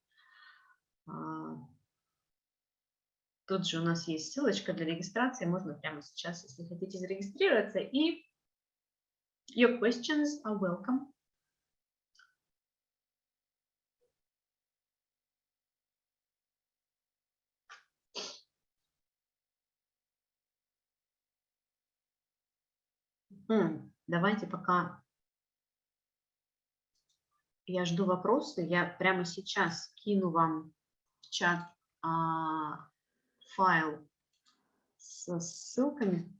Тут же у нас есть ссылочка для регистрации. Можно прямо сейчас, если хотите, зарегистрироваться. И your questions are welcome. Давайте пока я жду вопросы. Я прямо сейчас кину вам в чат файл со ссылками.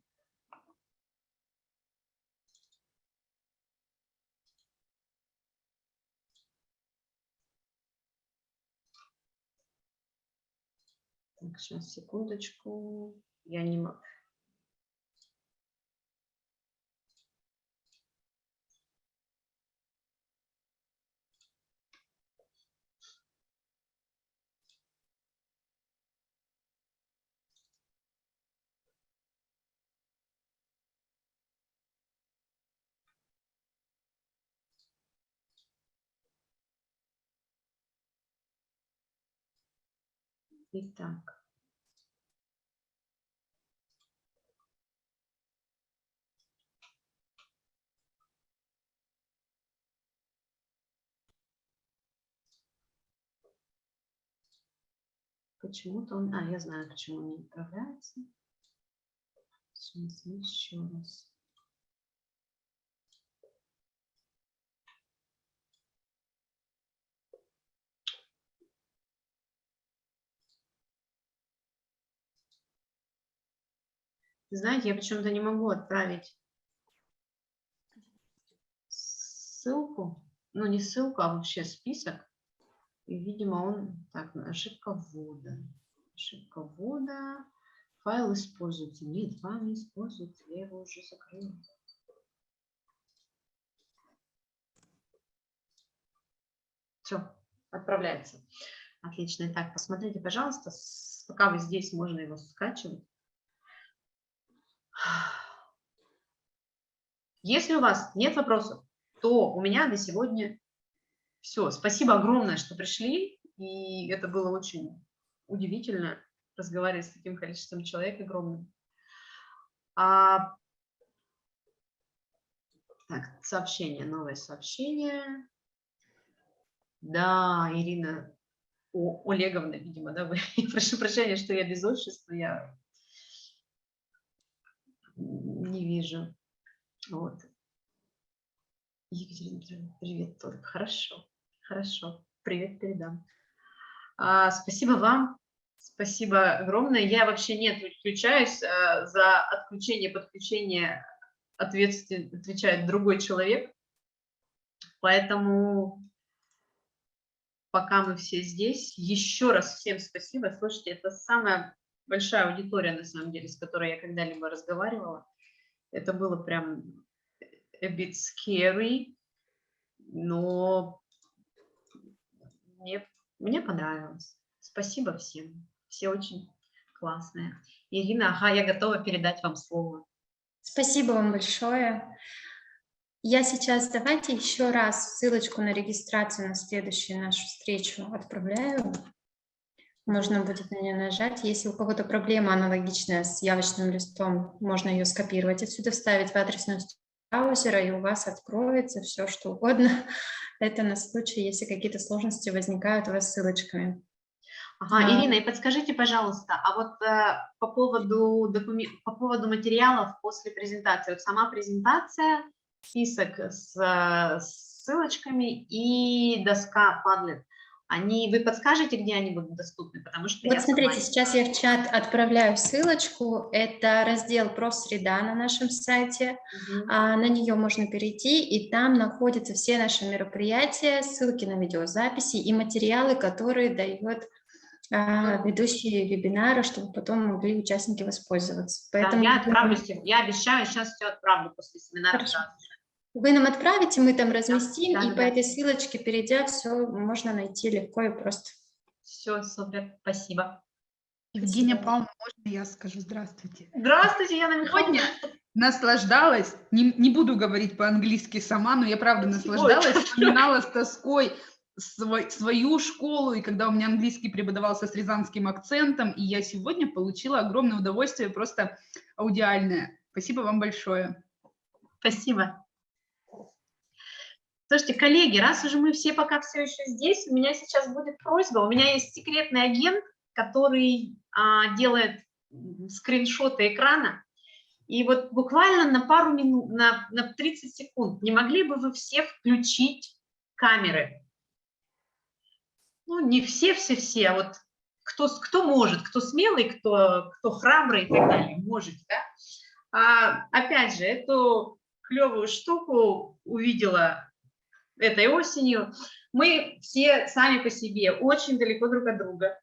Так, сейчас, секундочку. Я не могу. Итак. Почему-то он... я знаю, почему он не отправляется. Сейчас еще раз. Знаете, я почему-то не могу отправить ссылку. Ну, не ссылку, а вообще список. И, видимо, он... Так, ошибка ввода. Ошибка ввода. Файл используется. Нет, файл не используется. Я его уже закрыла. Все, отправляется. Отлично. Итак, посмотрите, пожалуйста. Пока вы здесь, можно его скачивать. Если у вас нет вопросов, то у меня на сегодня все. Спасибо огромное, что пришли. И это было очень удивительно разговаривать с таким количеством человек огромным. Так, сообщение, новое сообщение. Да, Ирина Олеговна, видимо, да, вы. Прошу прощения, что я без отчества, я Не вижу. Вот. Екатерина, привет, только. Хорошо, хорошо. Привет передам. Спасибо вам. Спасибо огромное. Я вообще не отключаюсь. За отключение, подключение отвечает другой человек. Поэтому пока мы все здесь, еще раз всем спасибо. Слушайте, это самая большая аудитория, на самом деле, с которой я когда-либо разговаривала. Это было прям a bit scary, но мне понравилось. Спасибо всем. Все очень классные. Ирина, ага, я готова передать вам слово. Спасибо вам большое. Я сейчас давайте еще раз ссылочку на регистрацию на следующую нашу встречу отправляю. Можно будет на нее нажать. Если у кого-то проблема аналогичная с явочным листом, можно ее скопировать отсюда, вставить в адресную строку браузера, и у вас откроется все, что угодно. Это на случай, если какие-то сложности возникают у вас с ссылочками. Ага, Ирина, и подскажите, пожалуйста, а вот по поводу материалов после презентации, вот сама презентация, список с ссылочками и доска Padlet, вы подскажете, где они будут доступны? Потому что вот смотрите, сейчас я в чат отправляю ссылочку. Это раздел «ПрофСреда» на нашем сайте. На нее можно перейти, и там находятся все наши мероприятия, ссылки на видеозаписи и материалы, которые дает ведущие вебинара, чтобы потом могли участники воспользоваться. Поэтому да, я отправлю, я обещаю, сейчас все отправлю после семинара. Хорошо. Вы нам отправите, мы там разместим, да, и по этой ссылочке, перейдя, все можно найти легко и просто. Все, супер, спасибо. Евгения Павловна, можно я скажу здравствуйте? Здравствуйте, Яна Михайловна. Наслаждалась, не буду говорить по-английски сама, но я правда наслаждалась, вспоминала с тоской свою школу, и когда у меня английский преподавался с рязанским акцентом, и я сегодня получила огромное удовольствие, просто аудиальное. Спасибо вам большое. Спасибо. Слушайте, коллеги, раз уже мы все пока все еще здесь, у меня сейчас будет просьба. У меня есть секретный агент, который делает скриншоты экрана. И вот буквально на пару минут, на 30 секунд, не могли бы вы все включить камеры? Ну, не все, а вот кто может, кто смелый, кто храбрый и так далее, можете, да? Опять же, эту клевую штуку увидела этой осенью. Мы все сами по себе очень далеко друг от друга,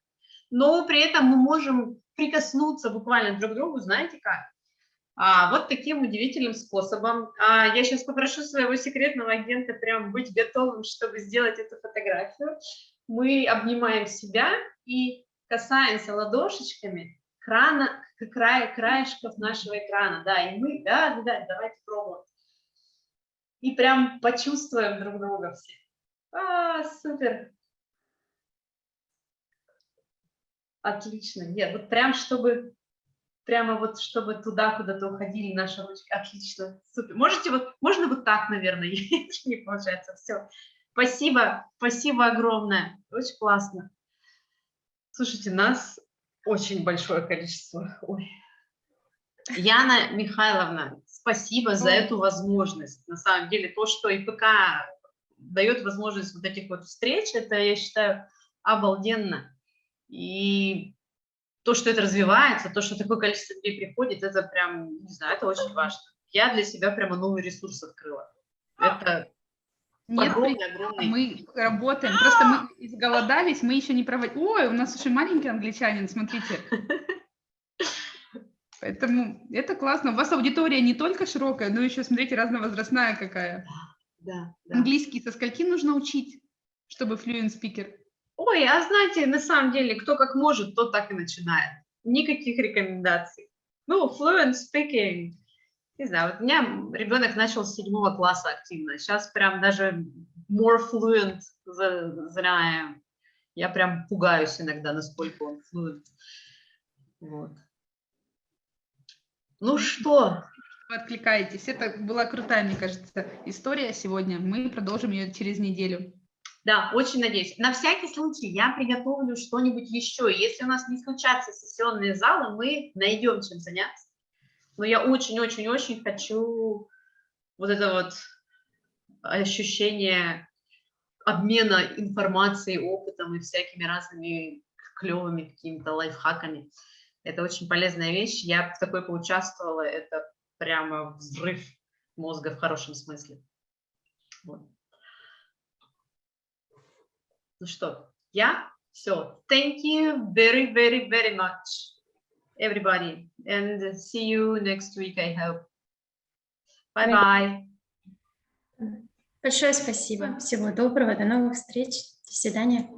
но при этом мы можем прикоснуться буквально друг к другу, знаете как? Вот таким удивительным способом. Я сейчас попрошу своего секретного агента прям быть готовым, чтобы сделать эту фотографию. Мы обнимаем себя и касаемся ладошечками краешков нашего экрана. Да, и мы, да, давайте пробуем. И прям почувствуем друг друга все. Супер. Отлично. Нет, вот прям чтобы туда куда-то уходили наши ручки. Отлично. Супер. Можно вот так, наверное, если не получается. Все. Спасибо огромное. Очень классно. Слушайте, нас очень большое количество. Ой. Яна Михайловна, спасибо за эту возможность. На самом деле, то, что ИПК дает возможность вот этих вот встреч, это, я считаю, обалденно. И то, что это развивается, то, что такое количество людей приходит, это прям, не знаю, это очень важно. Я для себя прямо новый ресурс открыла. Это огромный. Мы работаем, просто мы изголодались, мы еще не проводим. Ой, у нас очень маленький англичанин, смотрите. Поэтому это классно. У вас аудитория не только широкая, но еще, смотрите, разновозрастная какая. Да. Английский со скольки нужно учить, чтобы fluent speaker? Ой, знаете, на самом деле, кто как может, тот так и начинает. Никаких рекомендаций. Fluent speaking. Не знаю, вот у меня ребенок начал с 7 класса активно. Сейчас прям даже more fluent знаем. Я прям пугаюсь иногда, насколько он fluent. Вот. Ну что? Вы откликаетесь. Это была крутая, мне кажется, история сегодня. Мы продолжим ее через неделю. Да, очень надеюсь. На всякий случай я приготовлю что-нибудь еще. Если у нас не случатся сессионные залы, мы найдем чем заняться. Но я очень-очень-очень хочу вот это вот ощущение обмена информацией, опытом и всякими разными клевыми какими-то лайфхаками. Это очень полезная вещь. Я в такой поучаствовала. Это прямо взрыв мозга в хорошем смысле. Вот. Ну что, все. Thank you very, very, very much, everybody. And see you next week, I hope. Bye-bye. Большое спасибо. Всего доброго. До новых встреч. До свидания.